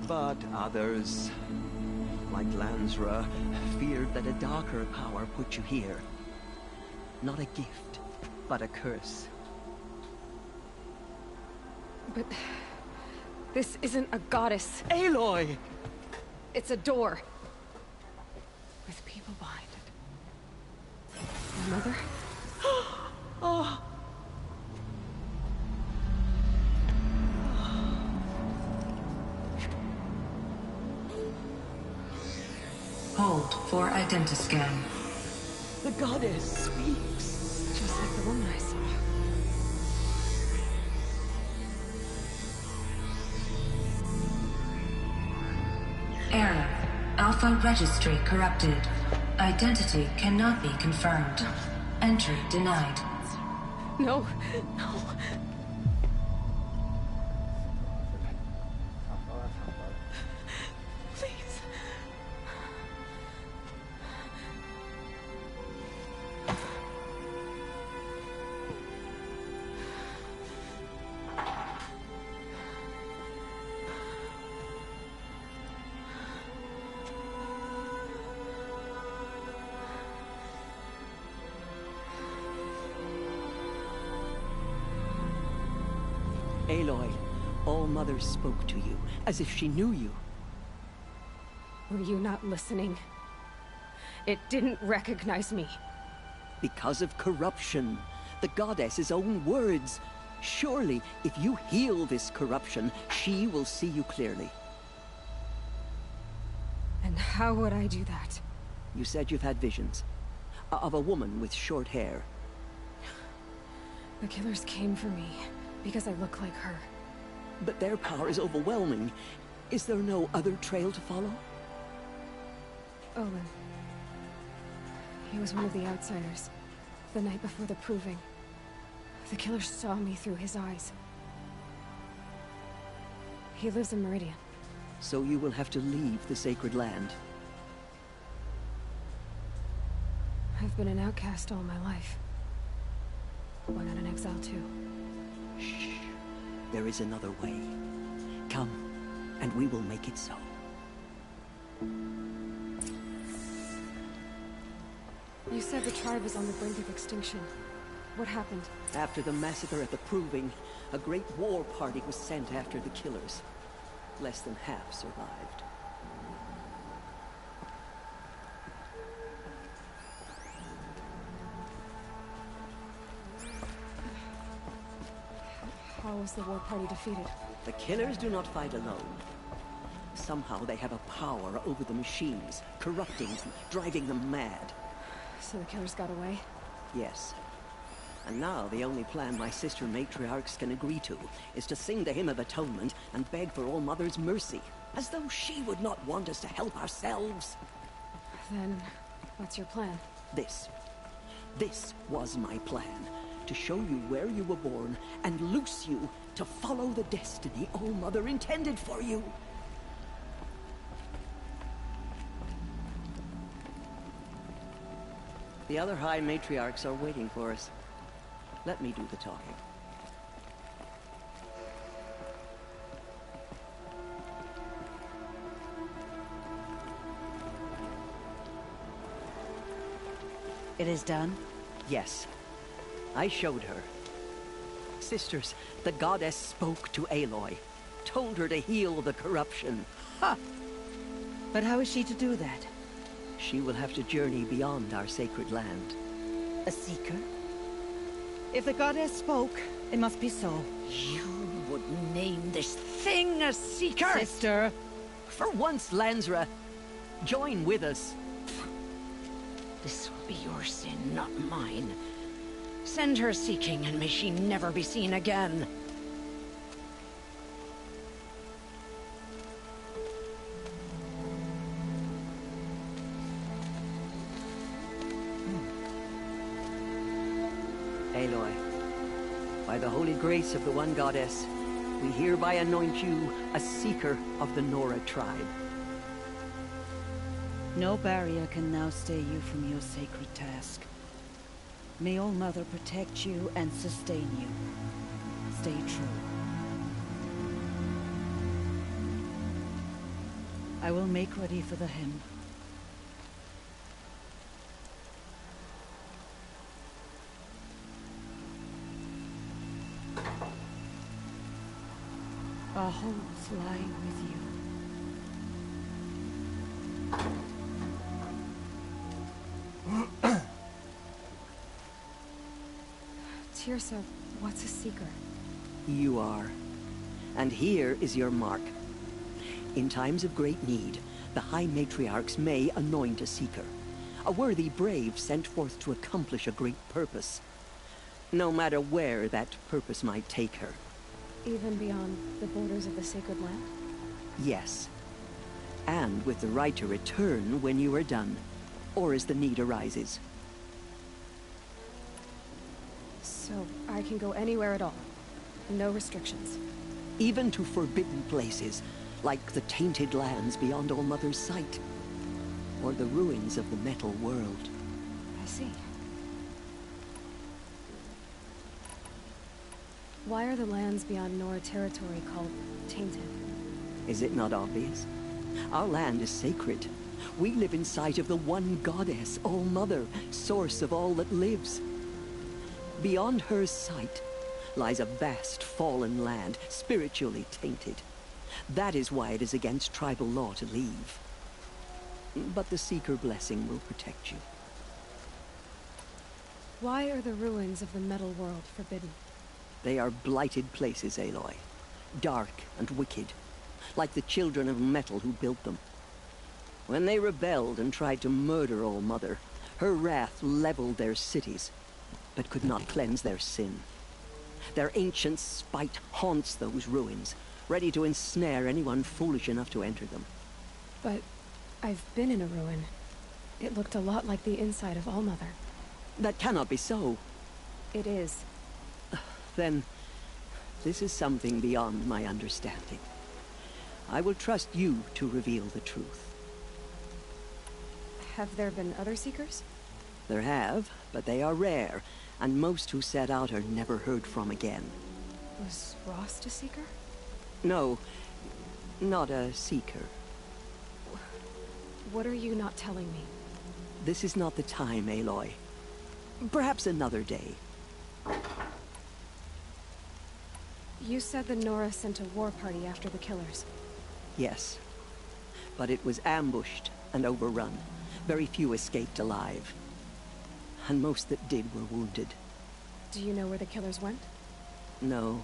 But others, like Lansra, feared that a darker power put you here. Not a gift, but a curse. But this isn't a goddess. Aloy! It's a door. With people behind it. My mother? Oh. Hold for identiscan. The goddess speaks. Just like the woman I saw. Error. Alpha registry corrupted. Identity cannot be confirmed. Entry denied. No, no. Please. Aloy, All Mother spoke to you, as if she knew you. Were you not listening? It didn't recognize me. Because of corruption. The goddess's own words. Surely, if you heal this corruption, she will see you clearly. And how would I do that? You said you've had visions. Of a woman with short hair. The killers came for me, because I look like her. But their power is overwhelming. Is there no other trail to follow? Olin. He was one of the outsiders. The night before the proving. The killer saw me through his eyes. He lives in Meridian. So you will have to leave the sacred land. I've been an outcast all my life. Why not an exile too? Shh. There is another way. Come, and we will make it so. You said the tribe was on the brink of extinction. What happened? After the massacre at the Proving, a great war party was sent after the killers. Less than half survived. How was the war party defeated? The killers do not fight alone. Somehow they have a power over the machines, corrupting them, driving them mad. So the killers got away? Yes. And now the only plan my sister matriarchs can agree to is to sing the Hymn of Atonement and beg for All Mother's mercy. As though she would not want us to help ourselves. Then, what's your plan? This. This was my plan. To show you where you were born and loose you to follow the destiny All Mother intended for you. The other High Matriarchs are waiting for us. Let me do the talking. It is done? Yes. I showed her. Sisters, the goddess spoke to Aloy. Told her to heal the corruption. Ha! But how is she to do that? She will have to journey beyond our sacred land. A seeker? If the goddess spoke, it must be so. You would name this thing a seeker? Sister! For once, Lansra, join with us. This will be your sin, not mine. Send her seeking, and may she never be seen again. Aloy, by the holy grace of the one goddess, we hereby anoint you a seeker of the Nora tribe. No barrier can now stay you from your sacred task. May All Mother protect you and sustain you. Stay true. I will make ready for the hymn. Our hopes lie with you. Tirsa, what's a seeker? You are. And here is your mark. In times of great need, the High Matriarchs may anoint a seeker. A worthy brave sent forth to accomplish a great purpose. No matter where that purpose might take her. Even beyond the borders of the sacred land? Yes. And with the right to return when you are done, or as the need arises. So I can go anywhere at all? No restrictions? Even to forbidden places, like the tainted lands beyond All Mother's sight. Or the ruins of the metal world. I see. Why are the lands beyond Nora territory called tainted? Is it not obvious? Our land is sacred. We live in sight of the one goddess, All Mother, source of all that lives. Beyond her sight, lies a vast fallen land, spiritually tainted. That is why it is against tribal law to leave. But the Seeker blessing will protect you. Why are the ruins of the metal world forbidden? They are blighted places, Aloy. Dark and wicked. Like the children of metal who built them. When they rebelled and tried to murder All Mother, her wrath leveled their cities, but could not cleanse their sin. Their ancient spite haunts those ruins, ready to ensnare anyone foolish enough to enter them. But I've been in a ruin. It looked a lot like the inside of All Mother. That cannot be so. It is. Then, this is something beyond my understanding. I will trust you to reveal the truth. Have there been other Seekers? There have, but they are rare, and most who set out are never heard from again. Was Rost a Seeker? No, not a Seeker. What are you not telling me? This is not the time, Aloy. Perhaps another day. You said the Nora sent a war party after the killers. Yes. But it was ambushed and overrun. Very few escaped alive. And most that did were wounded. Do you know where the killers went? No.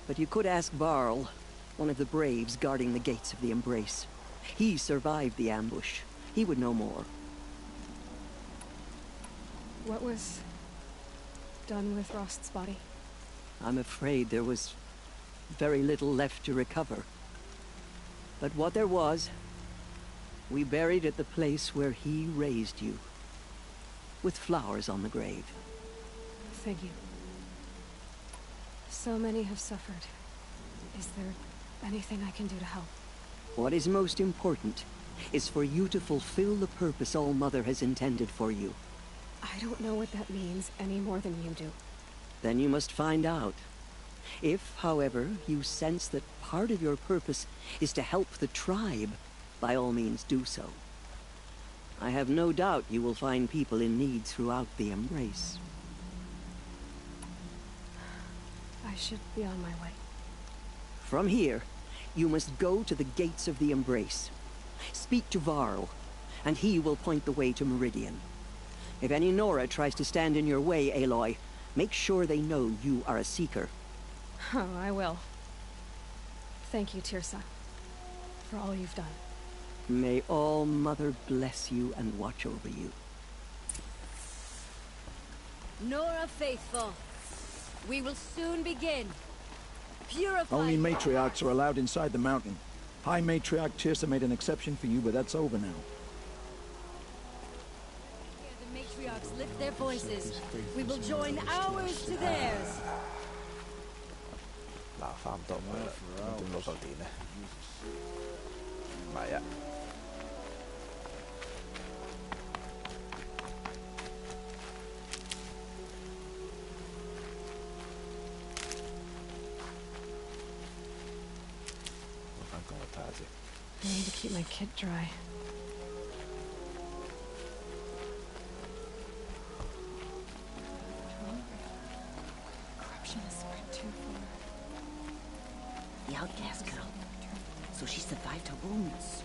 But you could ask Varl, one of the Braves guarding the gates of the Embrace. He survived the ambush. He would know more. What was done with Rost's body? I'm afraid there was very little left to recover. But what there was, we buried at the place where he raised you. With flowers on the grave. Thank you. So many have suffered. Is there anything I can do to help? What is most important is for you to fulfill the purpose All Mother has intended for you. I don't know what that means any more than you do. Then you must find out. If, however, you sense that part of your purpose is to help the tribe, by all means do so. I have no doubt you will find people in need throughout the Embrace. I should be on my way. From here, you must go to the gates of the Embrace. Speak to Varl, and he will point the way to Meridian. If any Nora tries to stand in your way, Aloy, make sure they know you are a Seeker. Oh, I will. Thank you, Tirsa, for all you've done. May All Mother bless you and watch over you. Nora faithful, we will soon begin. Purify. Only matriarchs are allowed inside the mountain. High Matriarch Tirsa made an exception for you, but that's over now. Hear the matriarchs lift their voices. We will join ours to theirs. 嗱，花唔多米啦，點攞嚿電呢？唔係啊。I need to keep my kit dry. Corruption has spread too far. The outcast girl. So she survived her wounds.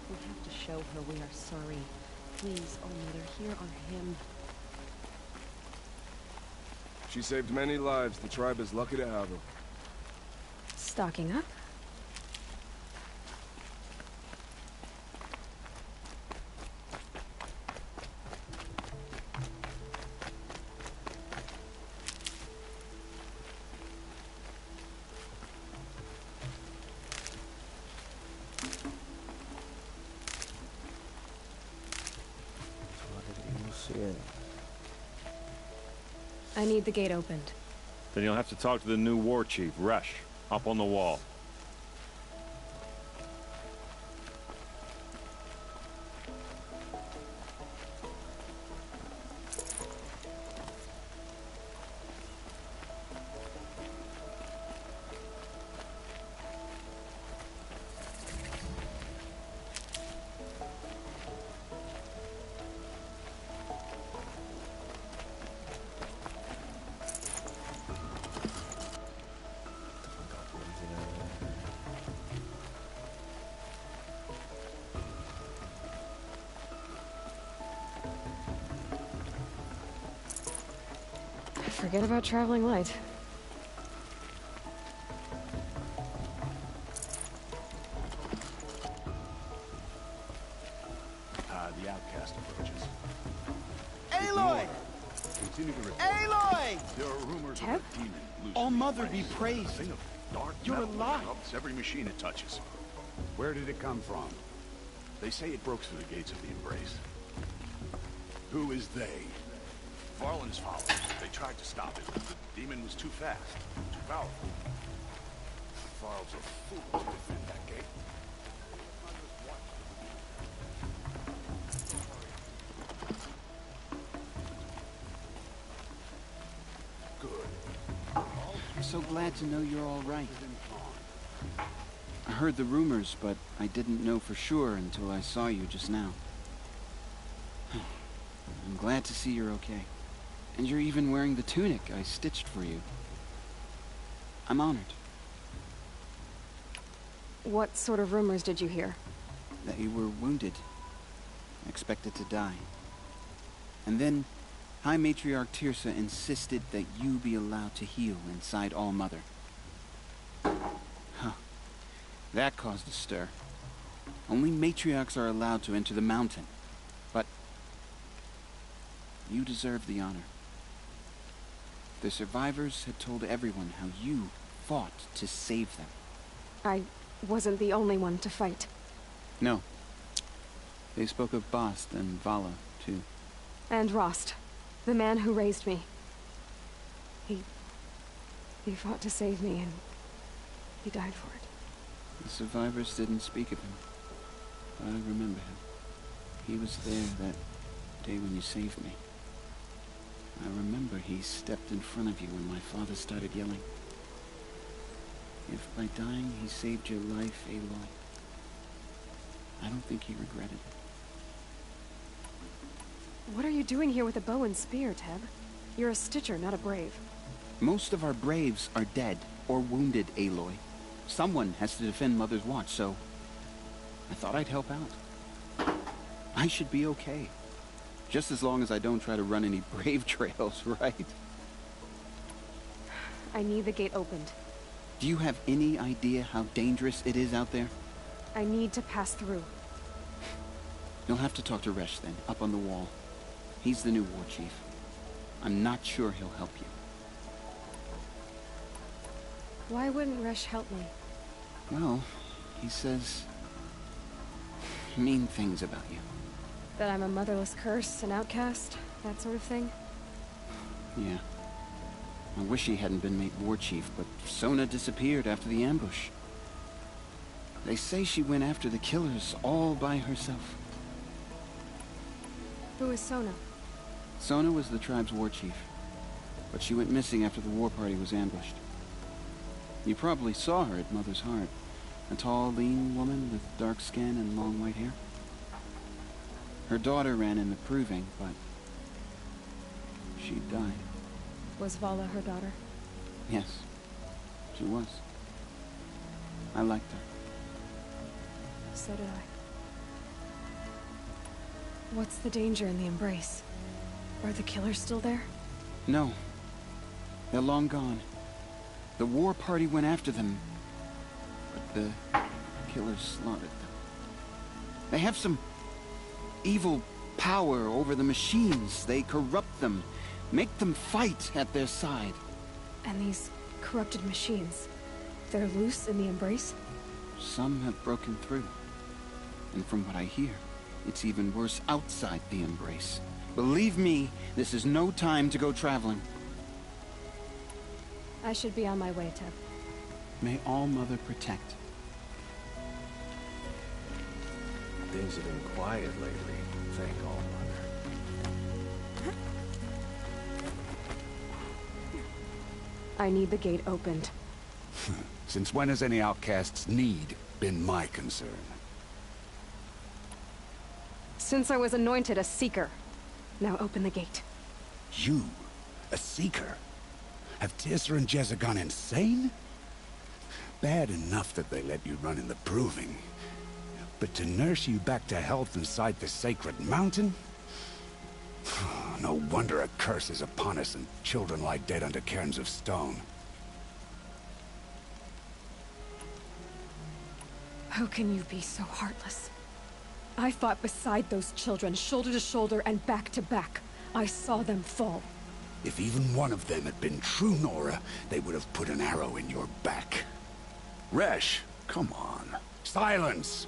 We have to show her we are sorry. Please, oh Mother, hear our hymn. She saved many lives. The tribe is lucky to have her. Stocking up? I need the gate opened. Then you'll have to talk to the new war chief, Resh, up on the wall. Forget about traveling light. The outcast approaches. Aloy! Continue to report. Aloy! There are rumors Teb? of a demon loose. All Mother be A praised. thing of dark You're metal that alive. corrupts every machine it touches. Where did it come from? They say it broke through the gates of the Embrace. Who is they? Varl and his followers. They tried to stop it, but the demon was too fast, too powerful. Varl's a fool to defend that gate. I'm so glad to know you're all right. I heard the rumors, but I didn't know for sure until I saw you just now. I'm glad to see you're okay. And you're even wearing the tunic I stitched for you. I'm honored. What sort of rumors did you hear? That you were wounded. Expected to die. And then High Matriarch Tirsa insisted that you be allowed to heal inside All Mother. Huh. That caused a stir. Only matriarchs are allowed to enter the mountain. But you deserve the honor. The survivors had told everyone how you fought to save them. I wasn't the only one to fight. No. They spoke of Bast and Vala, too. And Rost, the man who raised me. He fought to save me, and he died for it. The survivors didn't speak of him, but I remember him. He was there that day when you saved me. I remember he stepped in front of you when my father started yelling. If by dying he saved your life, Aloy, I don't think he regretted it. What are you doing here with a bow and spear, Teb? You're a Stitcher, not a Brave. Most of our Braves are dead or wounded, Aloy. Someone has to defend Mother's Watch, so I thought I'd help out. I should be okay. Just as long as I don't try to run any Brave trails, right? I need the gate opened. Do you have any idea how dangerous it is out there? I need to pass through. You'll have to talk to Resh then, up on the wall. He's the new war chief. I'm not sure he'll help you. Why wouldn't Resh help me? Well, he says mean things about you. That I'm a motherless curse, an outcast, that sort of thing? Yeah. I wish he hadn't been made war chief, but Sona disappeared after the ambush. They say she went after the killers all by herself. Who is Sona? Sona was the tribe's war chief, but she went missing after the war party was ambushed. You probably saw her at Mother's Heart. A tall, lean woman with dark skin and long white hair. Her daughter ran in the proving, but she died. Was Vala her daughter? Yes, she was. I liked her. So did I. What's the danger in the Embrace? Are the killers still there? No. They're long gone. The war party went after them, but the killers slaughtered them. They have some evil power over the machines. They corrupt them, make them fight at their side. And these corrupted machines, they're loose in the Embrace? Some have broken through. And from what I hear, it's even worse outside the Embrace. Believe me, this is no time to go traveling. I should be on my way, Teb. May All Mother protect. Things have been quiet lately, thank All Mother. I need the gate opened. Since when has any outcast's need been my concern? Since I was anointed a Seeker. Now open the gate. You? A Seeker? Have Tirsa and Jezza gone insane? Bad enough that they let you run in the proving. But to nurse you back to health inside the sacred mountain? No wonder a curse is upon us and children lie dead under cairns of stone. How can you be so heartless? I fought beside those children, shoulder to shoulder and back to back. I saw them fall. If even one of them had been true Nora, they would have put an arrow in your back. Resh, come on. Silence!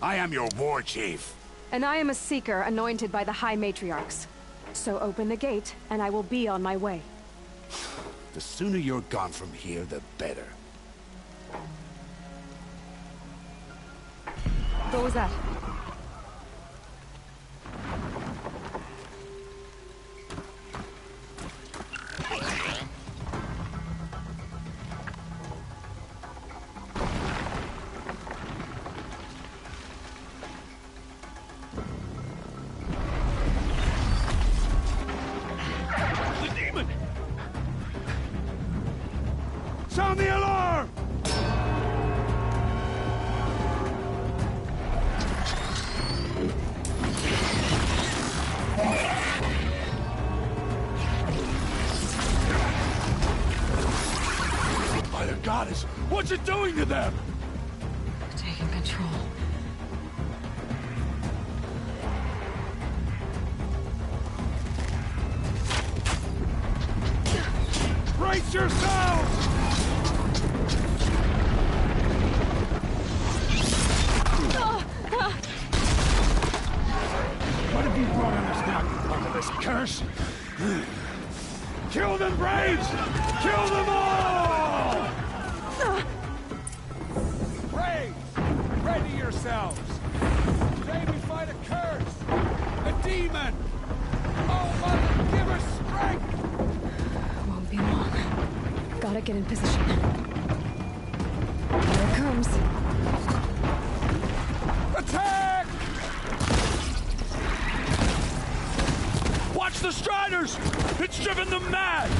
I am your war chief. And I am a seeker anointed by the High Matriarchs. So open the gate, and I will be on my way. The sooner you're gone from here, the better. What was that? The demon! Sound the alarm! By the goddess, what's it doing to them? Taking control. Brace yourselves! What have you brought on us now because of this curse? Kill them, Braves! Kill them all! Braves, ready yourselves! Today we fight a curse! A demon! Oh, Mother, give us strength! Won't be long. Gotta get in position. Here it comes. Attack! Watch the Striders! It's driven them mad!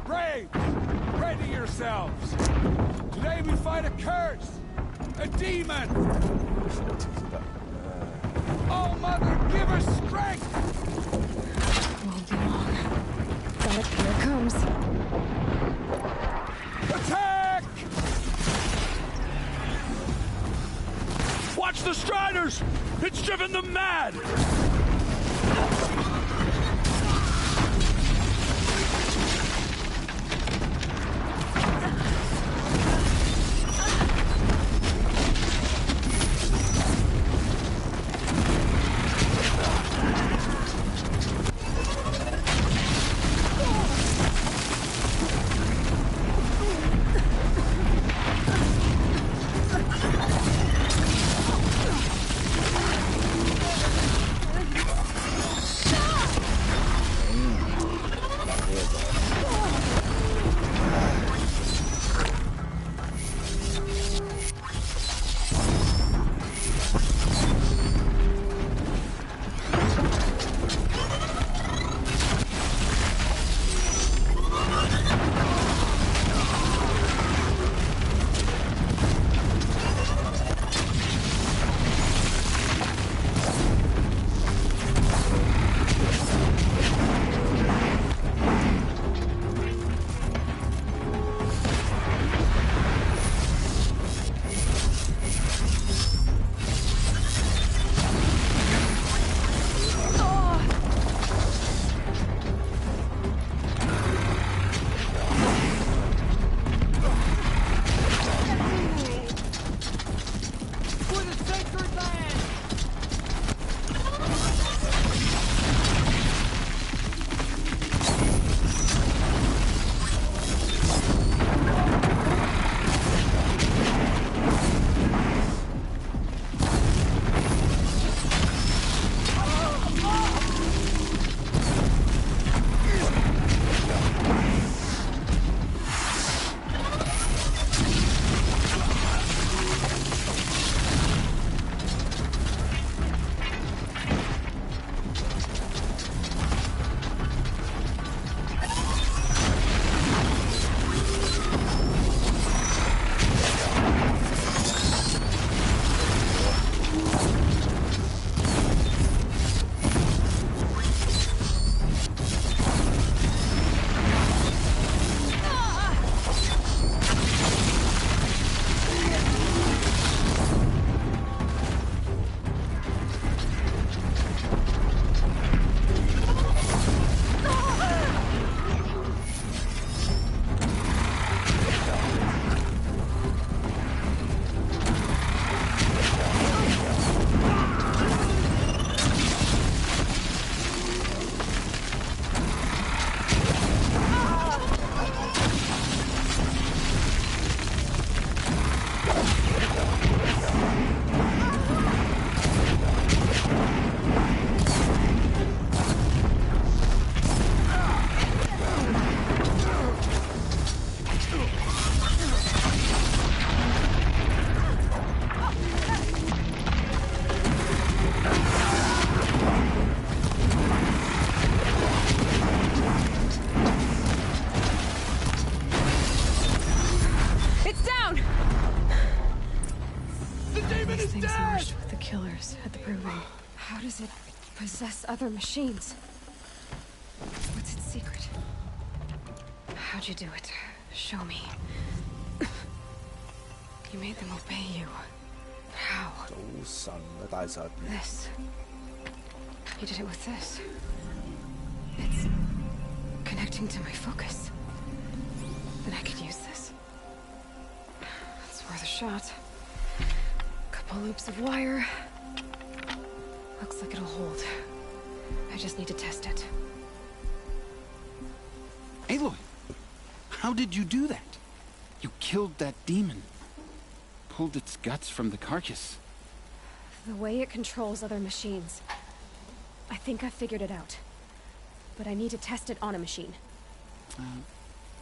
Braves, ready yourselves! Today we fight a curse! A demon! Oh, Mother, give us strength! Won't be long. Got it. Here it comes. Attack! Watch the Striders! It's driven them mad! other machines. What's its secret? How'd you do it? Show me. You made them obey you. How? This. You did it with this. It's connecting to my focus. Then I could use this. It's worth a shot. Couple loops of wire. Looks like it'll hold. I just need to test it. Aloy, how did you do that? You killed that demon. Pulled its guts from the carcass. The way it controls other machines. I think I figured it out. But I need to test it on a machine.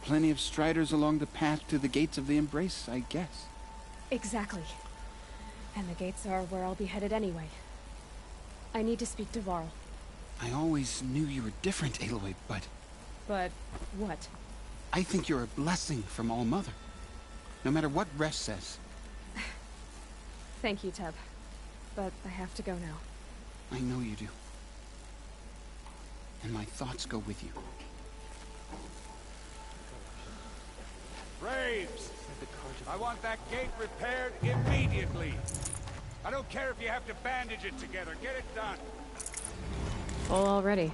Plenty of striders along the path to the gates of the Embrace, I guess. Exactly. And the gates are where I'll be headed anyway. I need to speak to Varl. I always knew you were different, Aloy, but... But what? I think you're a blessing from All Mother. No matter what Resh says. Thank you, Teb. But I have to go now. I know you do. And my thoughts go with you. Braves! I want that gate repaired immediately. I don't care if you have to bandage it together. Get it done. Full already.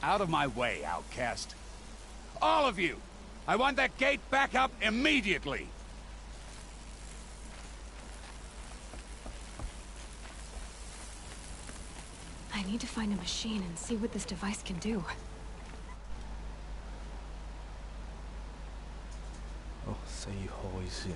Out of my way, outcast. All of you! I want that gate back up immediately! I need to find a machine and see what this device can do. Oh, 4號先。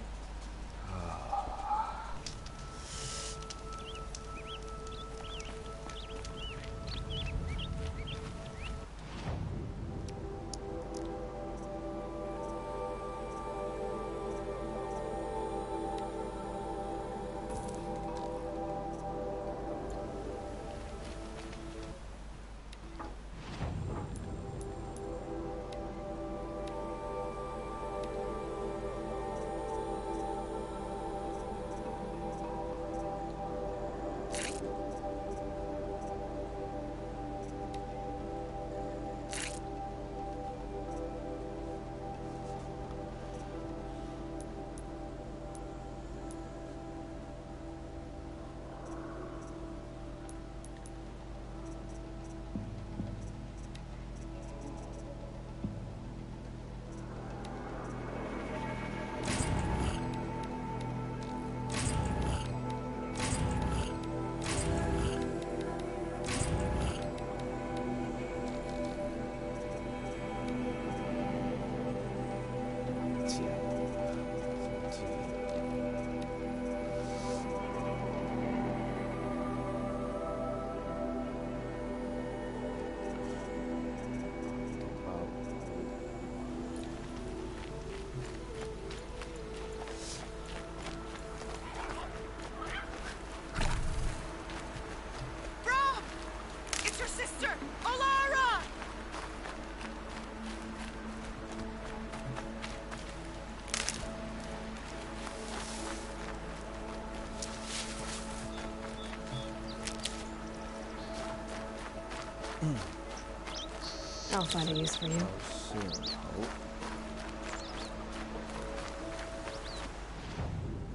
I'll find a use for you. 先好。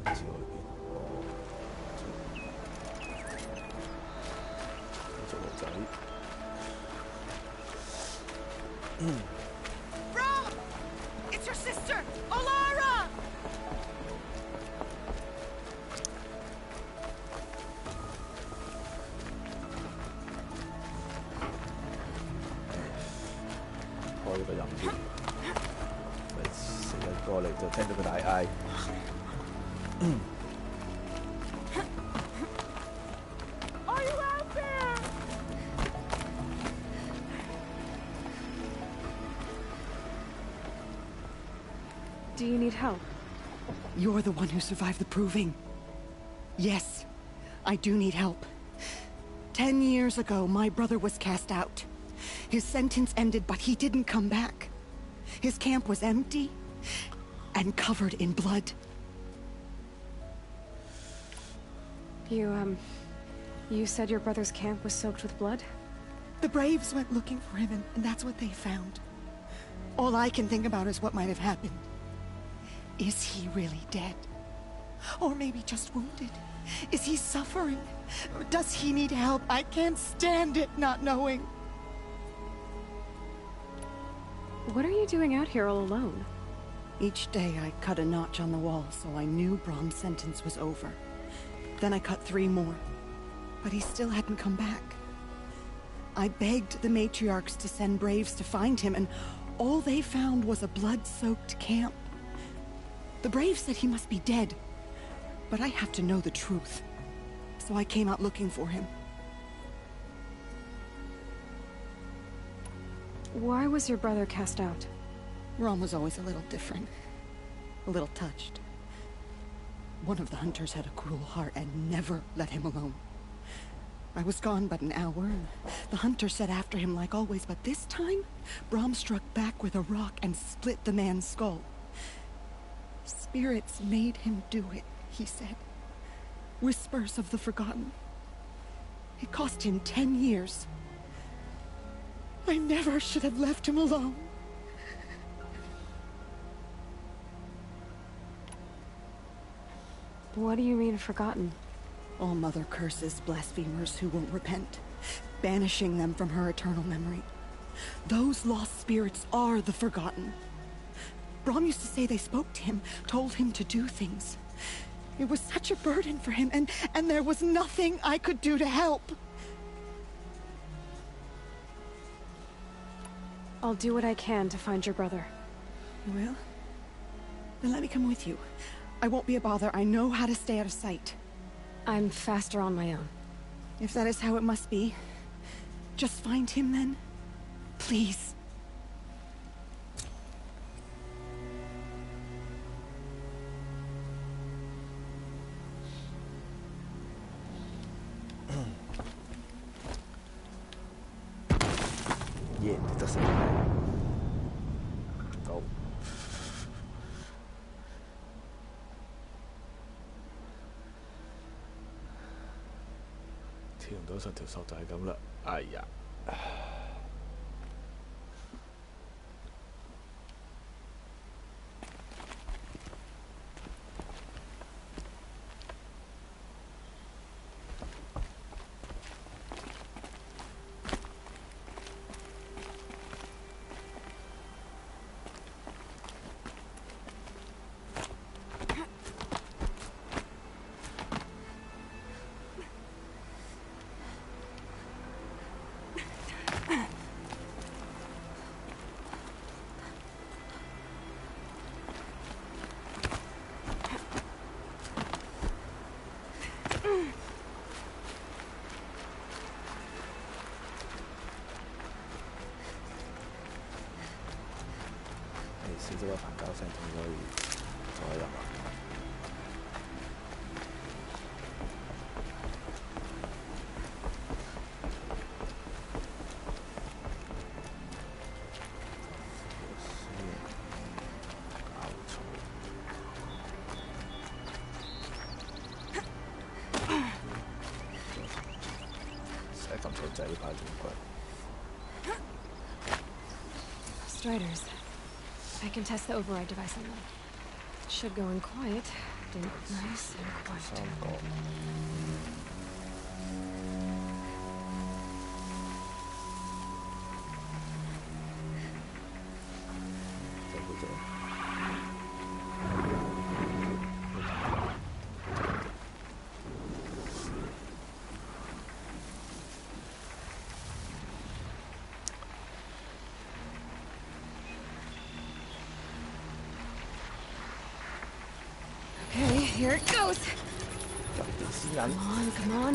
之外邊，做路仔。Rob! It's your sister, Olara! 開咗個音先，咪成日過嚟就聽到佢大嗌。Are you out there? Do you need help? You're the one who survived the proving. Yes, I do need help. 10 years ago, my brother was cast out. His sentence ended, but he didn't come back. His camp was empty and covered in blood. You said your brother's camp was soaked with blood? The Braves went looking for him, and that's what they found. All I can think about is what might have happened. Is he really dead? Or maybe just wounded? Is he suffering? Does he need help? I can't stand it not knowing. What are you doing out here all alone? Each day I cut a notch on the wall so I knew Brahm's sentence was over. Then I cut 3 more, but he still hadn't come back. I begged the matriarchs to send Braves to find him, and all they found was a blood-soaked camp. The Braves said he must be dead, but I have to know the truth. So I came out looking for him. Why was your brother cast out? Rom was always a little different. A little touched. One of the hunters had a cruel heart and never let him alone. I was gone but an hour, and the hunter set after him like always, but this time, Brahm struck back with a rock and split the man's skull. Spirits made him do it, he said. Whispers of the forgotten. It cost him 10 years. I never should have left him alone. What do you mean, forgotten? All Mother curses blasphemers who won't repent, banishing them from her eternal memory. Those lost spirits are the forgotten. Brahm used to say they spoke to him, told him to do things. It was such a burden for him, and there was nothing I could do to help. I'll do what I can to find your brother. You will? Then let me come with you. I won't be a bother. I know how to stay out of sight. I'm faster on my own. If that is how it must be, just find him then. Please. Yeah, it doesn't. Go. 跳唔到上條索就係咁啦，哎呀！少咗個煩交聲，仲可以再入啊！使咁嘈仔呢排亂鬼。Striders. I can test the override device on them. Should go in quiet. Nice and quiet. Okay, here it goes. Come on, come on.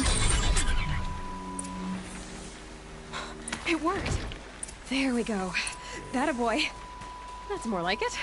It worked. There we go. That a boy. That's more like it.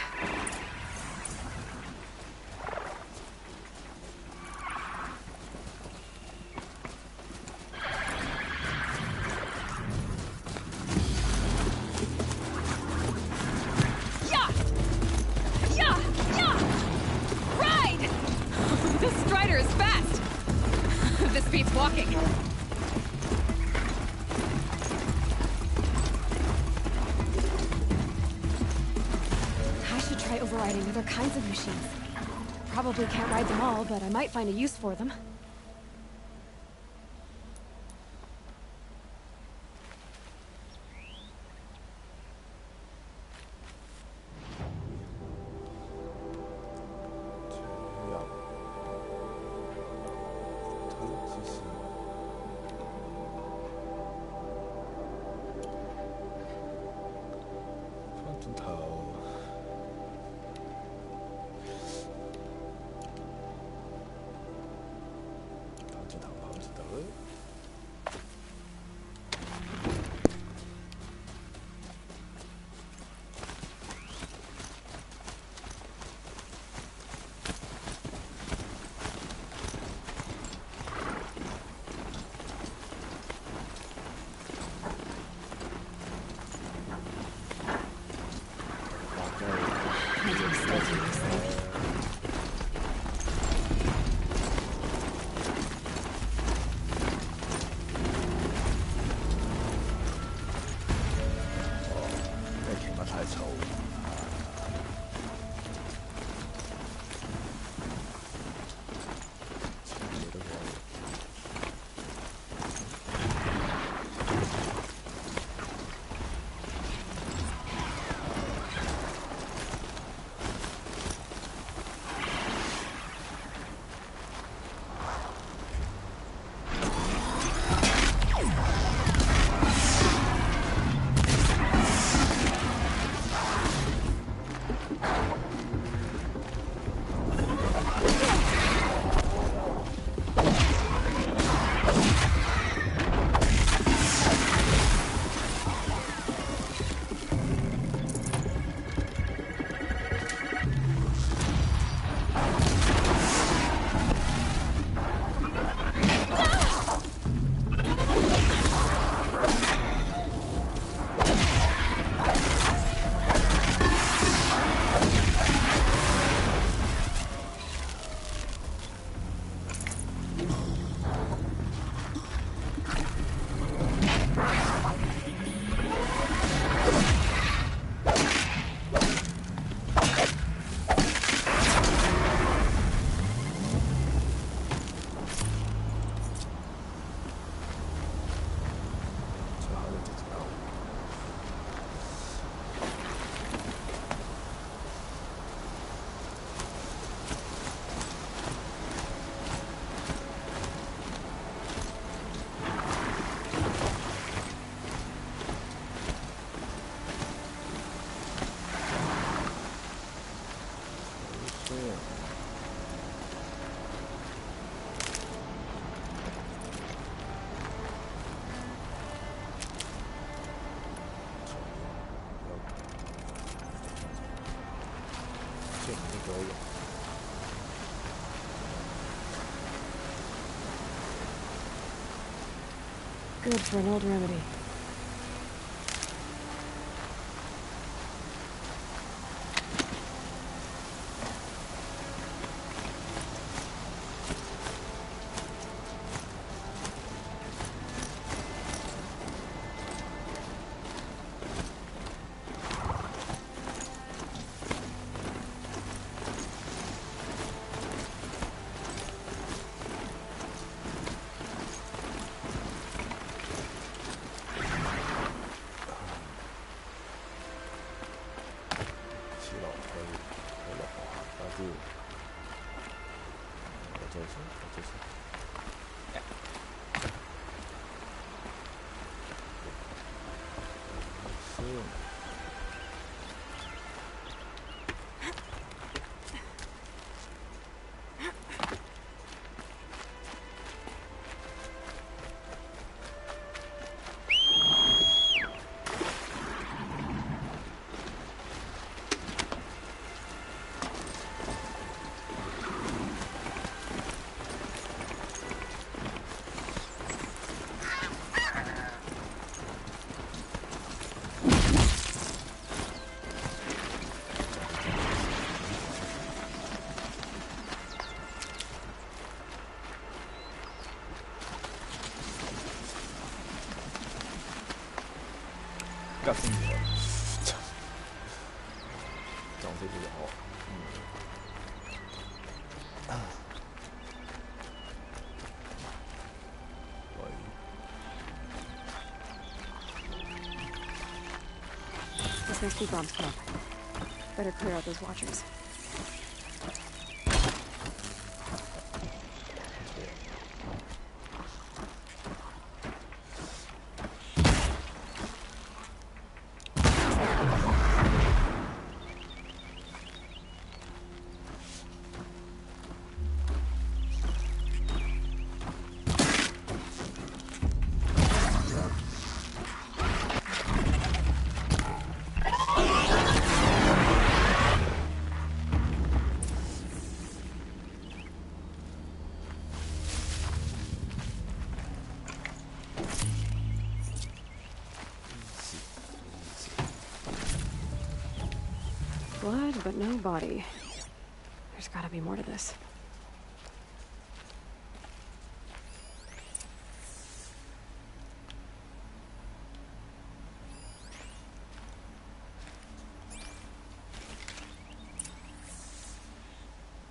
Overriding other kinds of machines. Probably can't ride them all, but I might find a use for them. Good for an old remedy. 急先咗，撞死咗我。This must be Brom's club. Better clear out those watchers. Blood, but no body. There's gotta be more to this.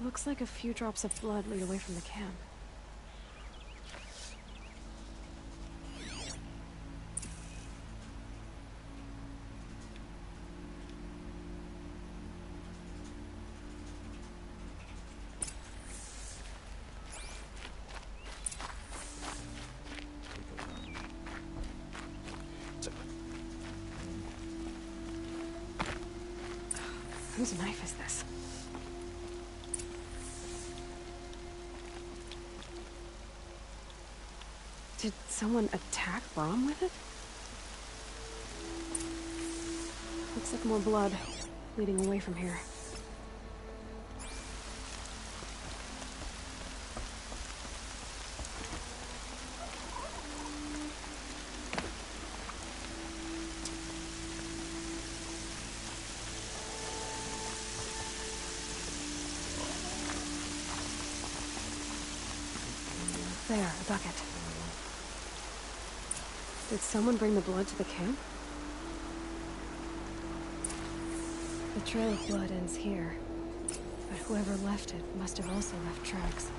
Looks like a few drops of blood lead away from the camp. Whose knife is this? Did someone attack Brom with it? Looks like more blood leading away from here. There, a bucket. Did someone bring the blood to the camp? The trail of blood ends here, but whoever left it must have also left tracks.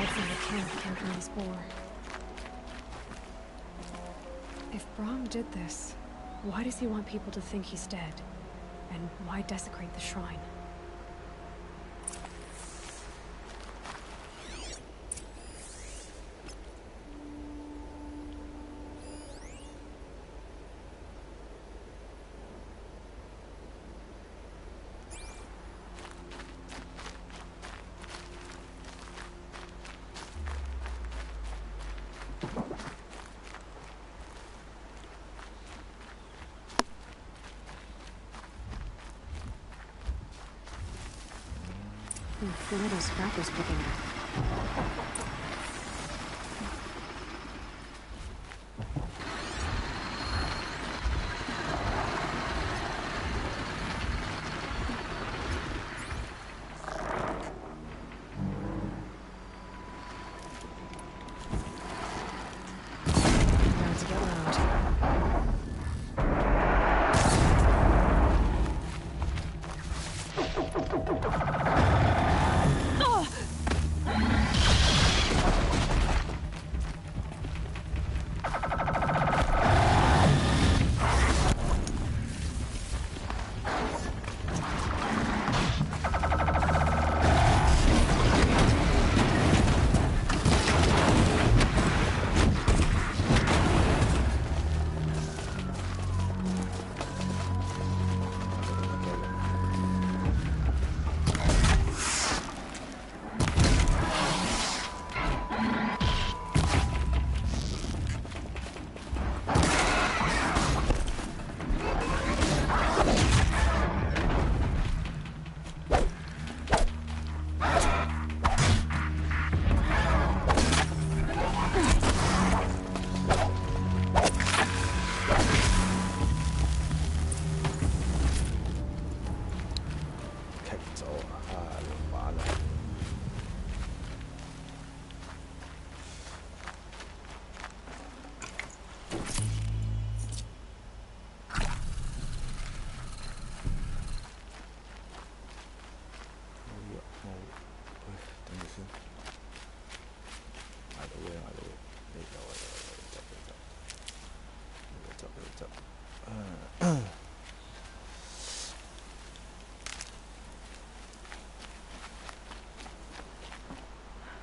dead from the camp Cantonese War. If Brahm did this, why does he want people to think he's dead? And why desecrate the shrine? One of those scrappers picking up.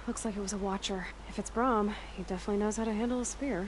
Looks like it was a watcher. If it's Brahm, he definitely knows how to handle a spear.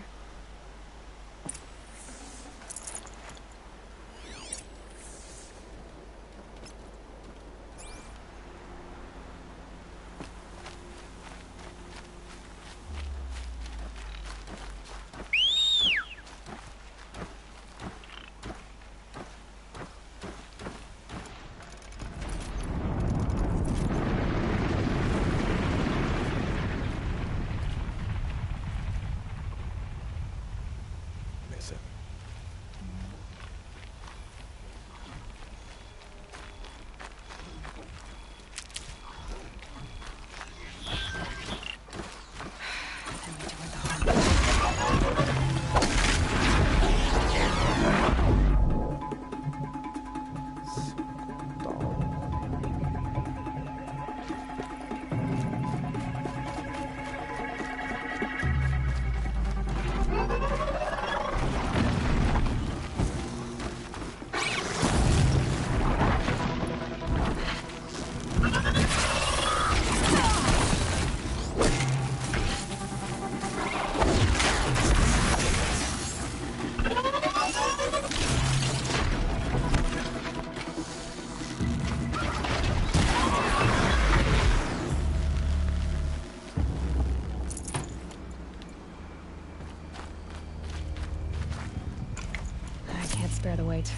Spare the weight.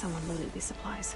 someone looted these supplies.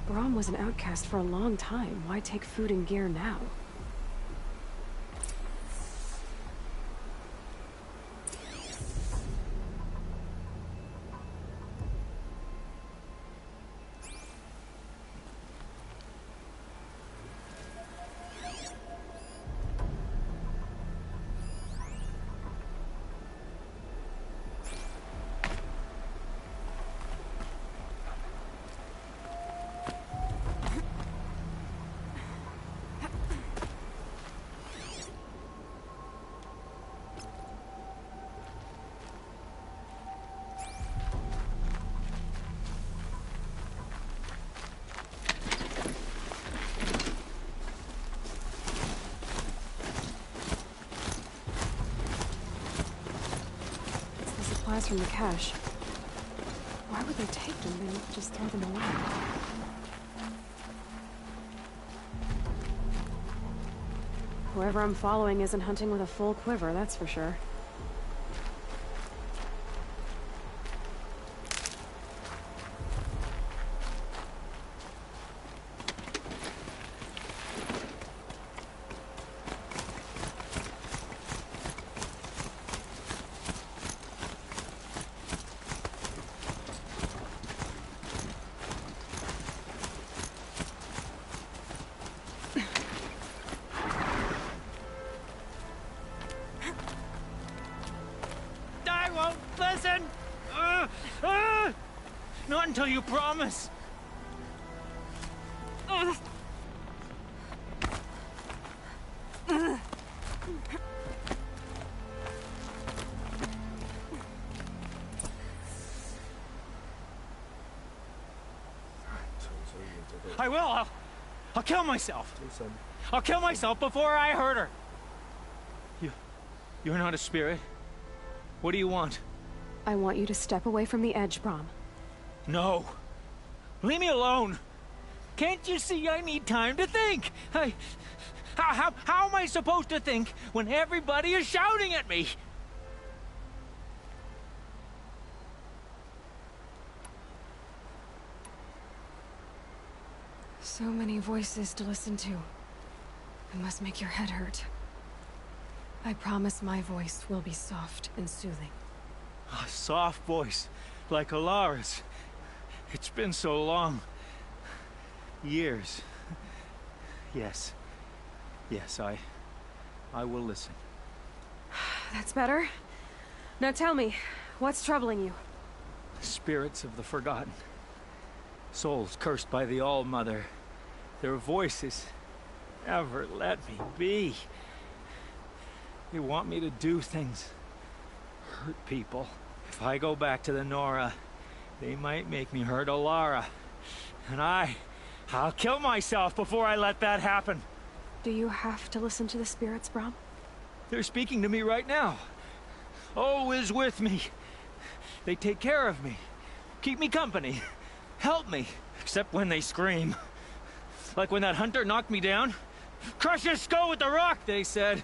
Brom was an outcast for a long time. Why take food and gear now? Supplies from the cache. Why would they take them and just throw them away? Whoever I'm following isn't hunting with a full quiver, that's for sure. Listen! Not until you promise. I will. I'll kill myself. I'll kill myself before I hurt her. You're not a spirit. What do you want? I want you to step away from the edge, Brom. No. Leave me alone. Can't you see I need time to think? How am I supposed to think when everybody is shouting at me? So many voices to listen to. It must make your head hurt. I promise my voice will be soft and soothing. A soft voice, like Alara's. It's been so long. Years. Yes. Yes, I will listen. That's better. Now tell me, what's troubling you? Spirits of the forgotten. Souls cursed by the All-Mother. Their voices never let me be. They want me to do things. Hurt people. If I go back to the Nora, they might make me hurt Alara. And I'll kill myself before I let that happen. Do you have to listen to the spirits, Brom? They're speaking to me right now. O is with me. They take care of me, keep me company, help me, except when they scream. Like when that hunter knocked me down. Crush his skull with the rock, they said.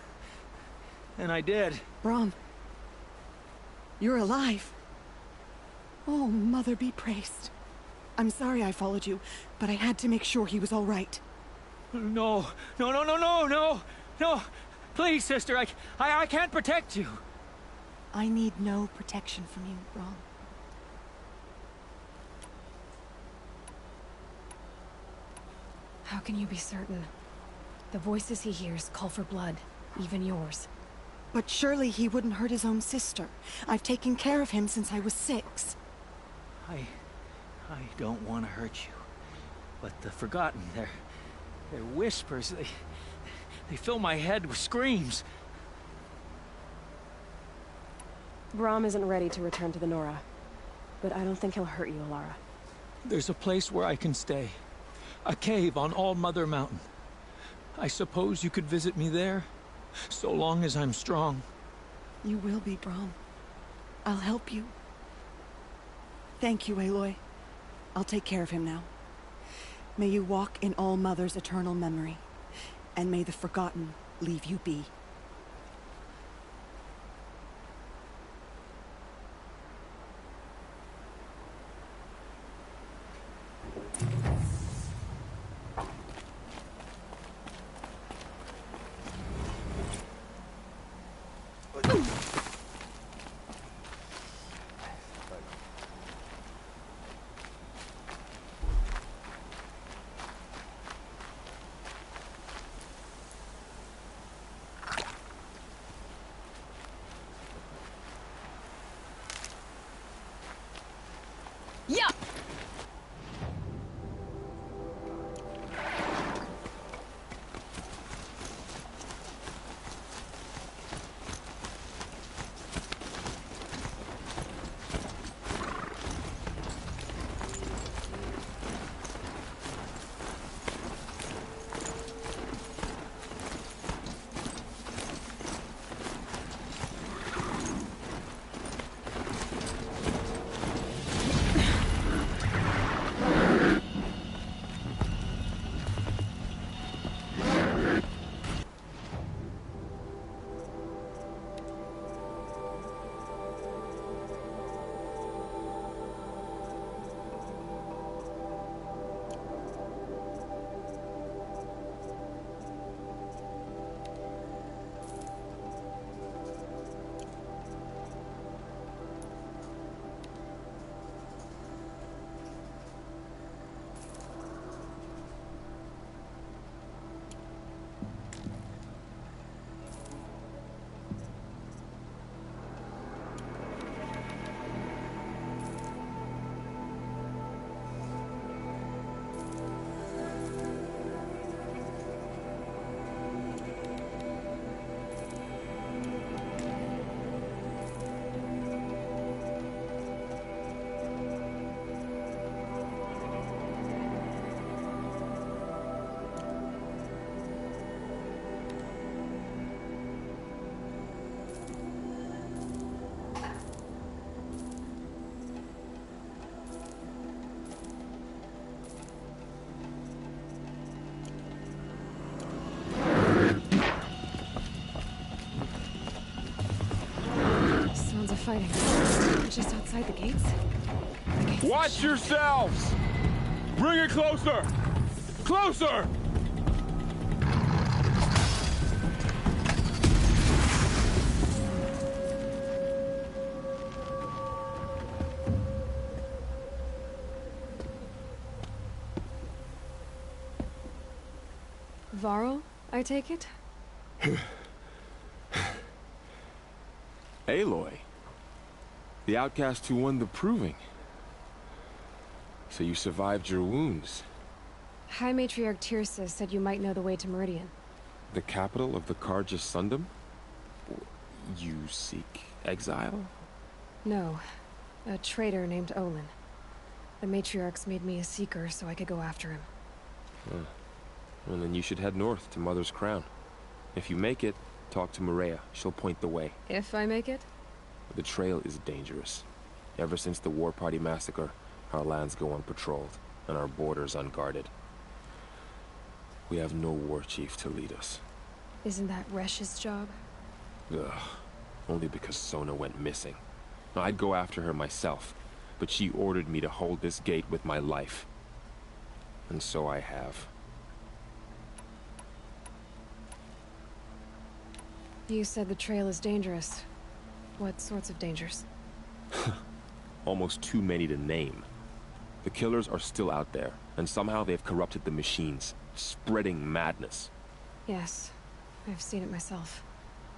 And I did. Brom, you're alive. Oh, Mother be praised. I'm sorry I followed you, but I had to make sure he was all right. No. Please, sister, I can't protect you. I need no protection from you, Brom. How can you be certain? The voices he hears call for blood, even yours. But surely he wouldn't hurt his own sister. I've taken care of him since I was 6. I don't want to hurt you. But the Forgotten, their whispers, they fill my head with screams. Brom isn't ready to return to the Nora, but I don't think he'll hurt you, Alara. There's a place where I can stay. A cave on All Mother Mountain. I suppose you could visit me there, so long as I'm strong. You will be, Brom. I'll help you. Thank you, Aloy. I'll take care of him now. May you walk in All Mother's eternal memory, and may the Forgotten leave you be. Yeah! Fighting. Just outside the gates? Watch yourselves! Bring it closer! Closer! Varl, I take it? Aloy. The outcast who won the proving. So you survived your wounds. High Matriarch Tirsa said you might know the way to Meridian. The capital of the Carja Sundom? You seek exile? No, A traitor named Olin. The matriarchs made me a seeker so I could go after him. Well, then you should head north to Mother's Crown. If you make it, talk to Maria. She'll point the way. If I make it? The trail is dangerous. Ever since the War Party massacre, our lands go unpatrolled, and our borders unguarded. We have no war chief to lead us. Isn't that Resh's job? Ugh. Only because Sona went missing. I'd go after her myself, but she ordered me to hold this gate with my life. And so I have. You said the trail is dangerous. What sorts of dangers? Almost too many to name. The killers are still out there, and somehow they've corrupted the machines, spreading madness. Yes, I've seen it myself.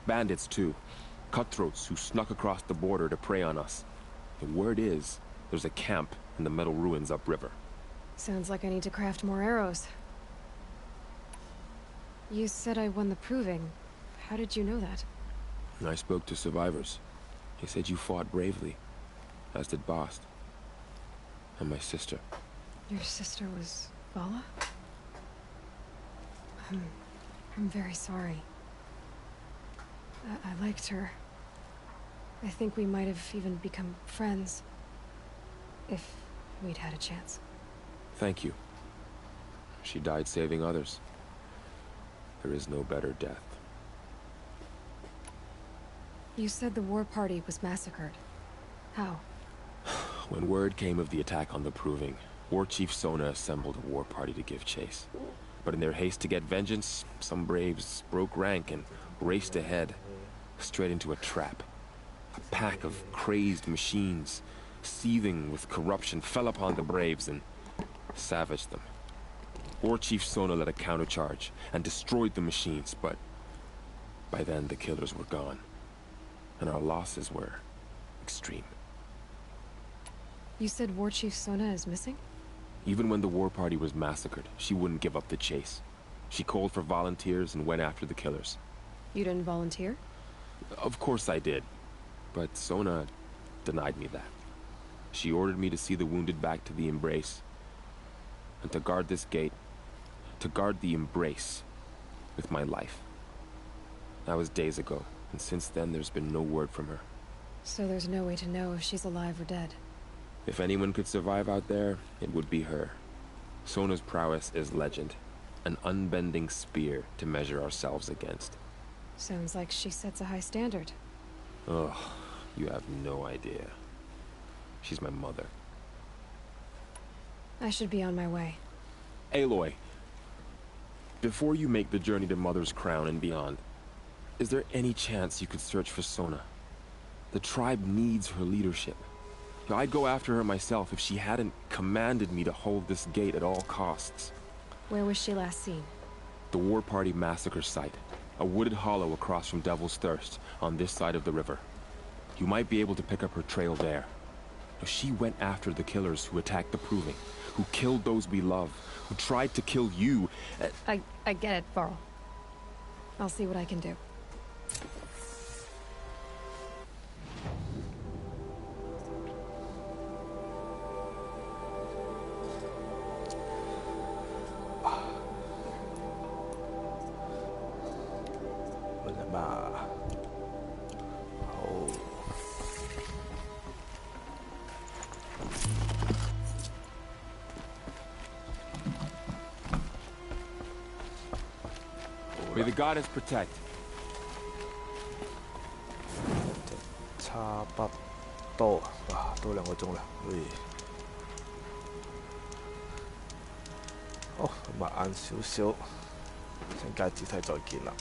Bandits, too. Cutthroats who snuck across the border to prey on us. The word is, there's a camp in the metal ruins upriver. Sounds like I need to craft more arrows. You said I won the proving. How did you know that? I spoke to survivors. They said you fought bravely, as did Bast. And my sister. Your sister was Vala? I'm very sorry. I liked her. I think we might have even become friends. If we'd had a chance. Thank you. She died saving others. There is no better death. You said the war party was massacred. How? When word came of the attack on the Proving, War Chief Sona assembled a war party to give chase. But in their haste to get vengeance, some braves broke rank and raced ahead, straight into a trap. A pack of crazed machines, seething with corruption, fell upon the braves and savaged them. War Chief Sona led a countercharge and destroyed the machines, but by then the killers were gone, and our losses were extreme. You said War Chief Sona is missing? Even when the war party was massacred, she wouldn't give up the chase. She called for volunteers and went after the killers. You didn't volunteer? Of course I did, but Sona denied me that. She ordered me to see the wounded back to the Embrace, and to guard this gate, to guard the Embrace with my life. That was days ago, and since then there's been no word from her. So there's no way to know if she's alive or dead? If anyone could survive out there, it would be her. Sona's prowess is legend, an unbending spear to measure ourselves against. Sounds like she sets a high standard. Ugh, you have no idea. She's my mother. I should be on my way. Aloy, before you make the journey to Mother's Crown and beyond, is there any chance you could search for Sona? The tribe needs her leadership. I'd go after her myself if she hadn't commanded me to hold this gate at all costs. Where was she last seen? The War Party massacre site. A wooded hollow across from Devil's Thirst, on this side of the river. You might be able to pick up her trail there. She went after the killers who attacked the Proving, who killed those we love, who tried to kill you. I get it, Varl. I'll see what I can do. May the goddess protect. 差不多啊，都2個鐘啦，喂。好，咁啊晏少少，請戒指睇再見啦。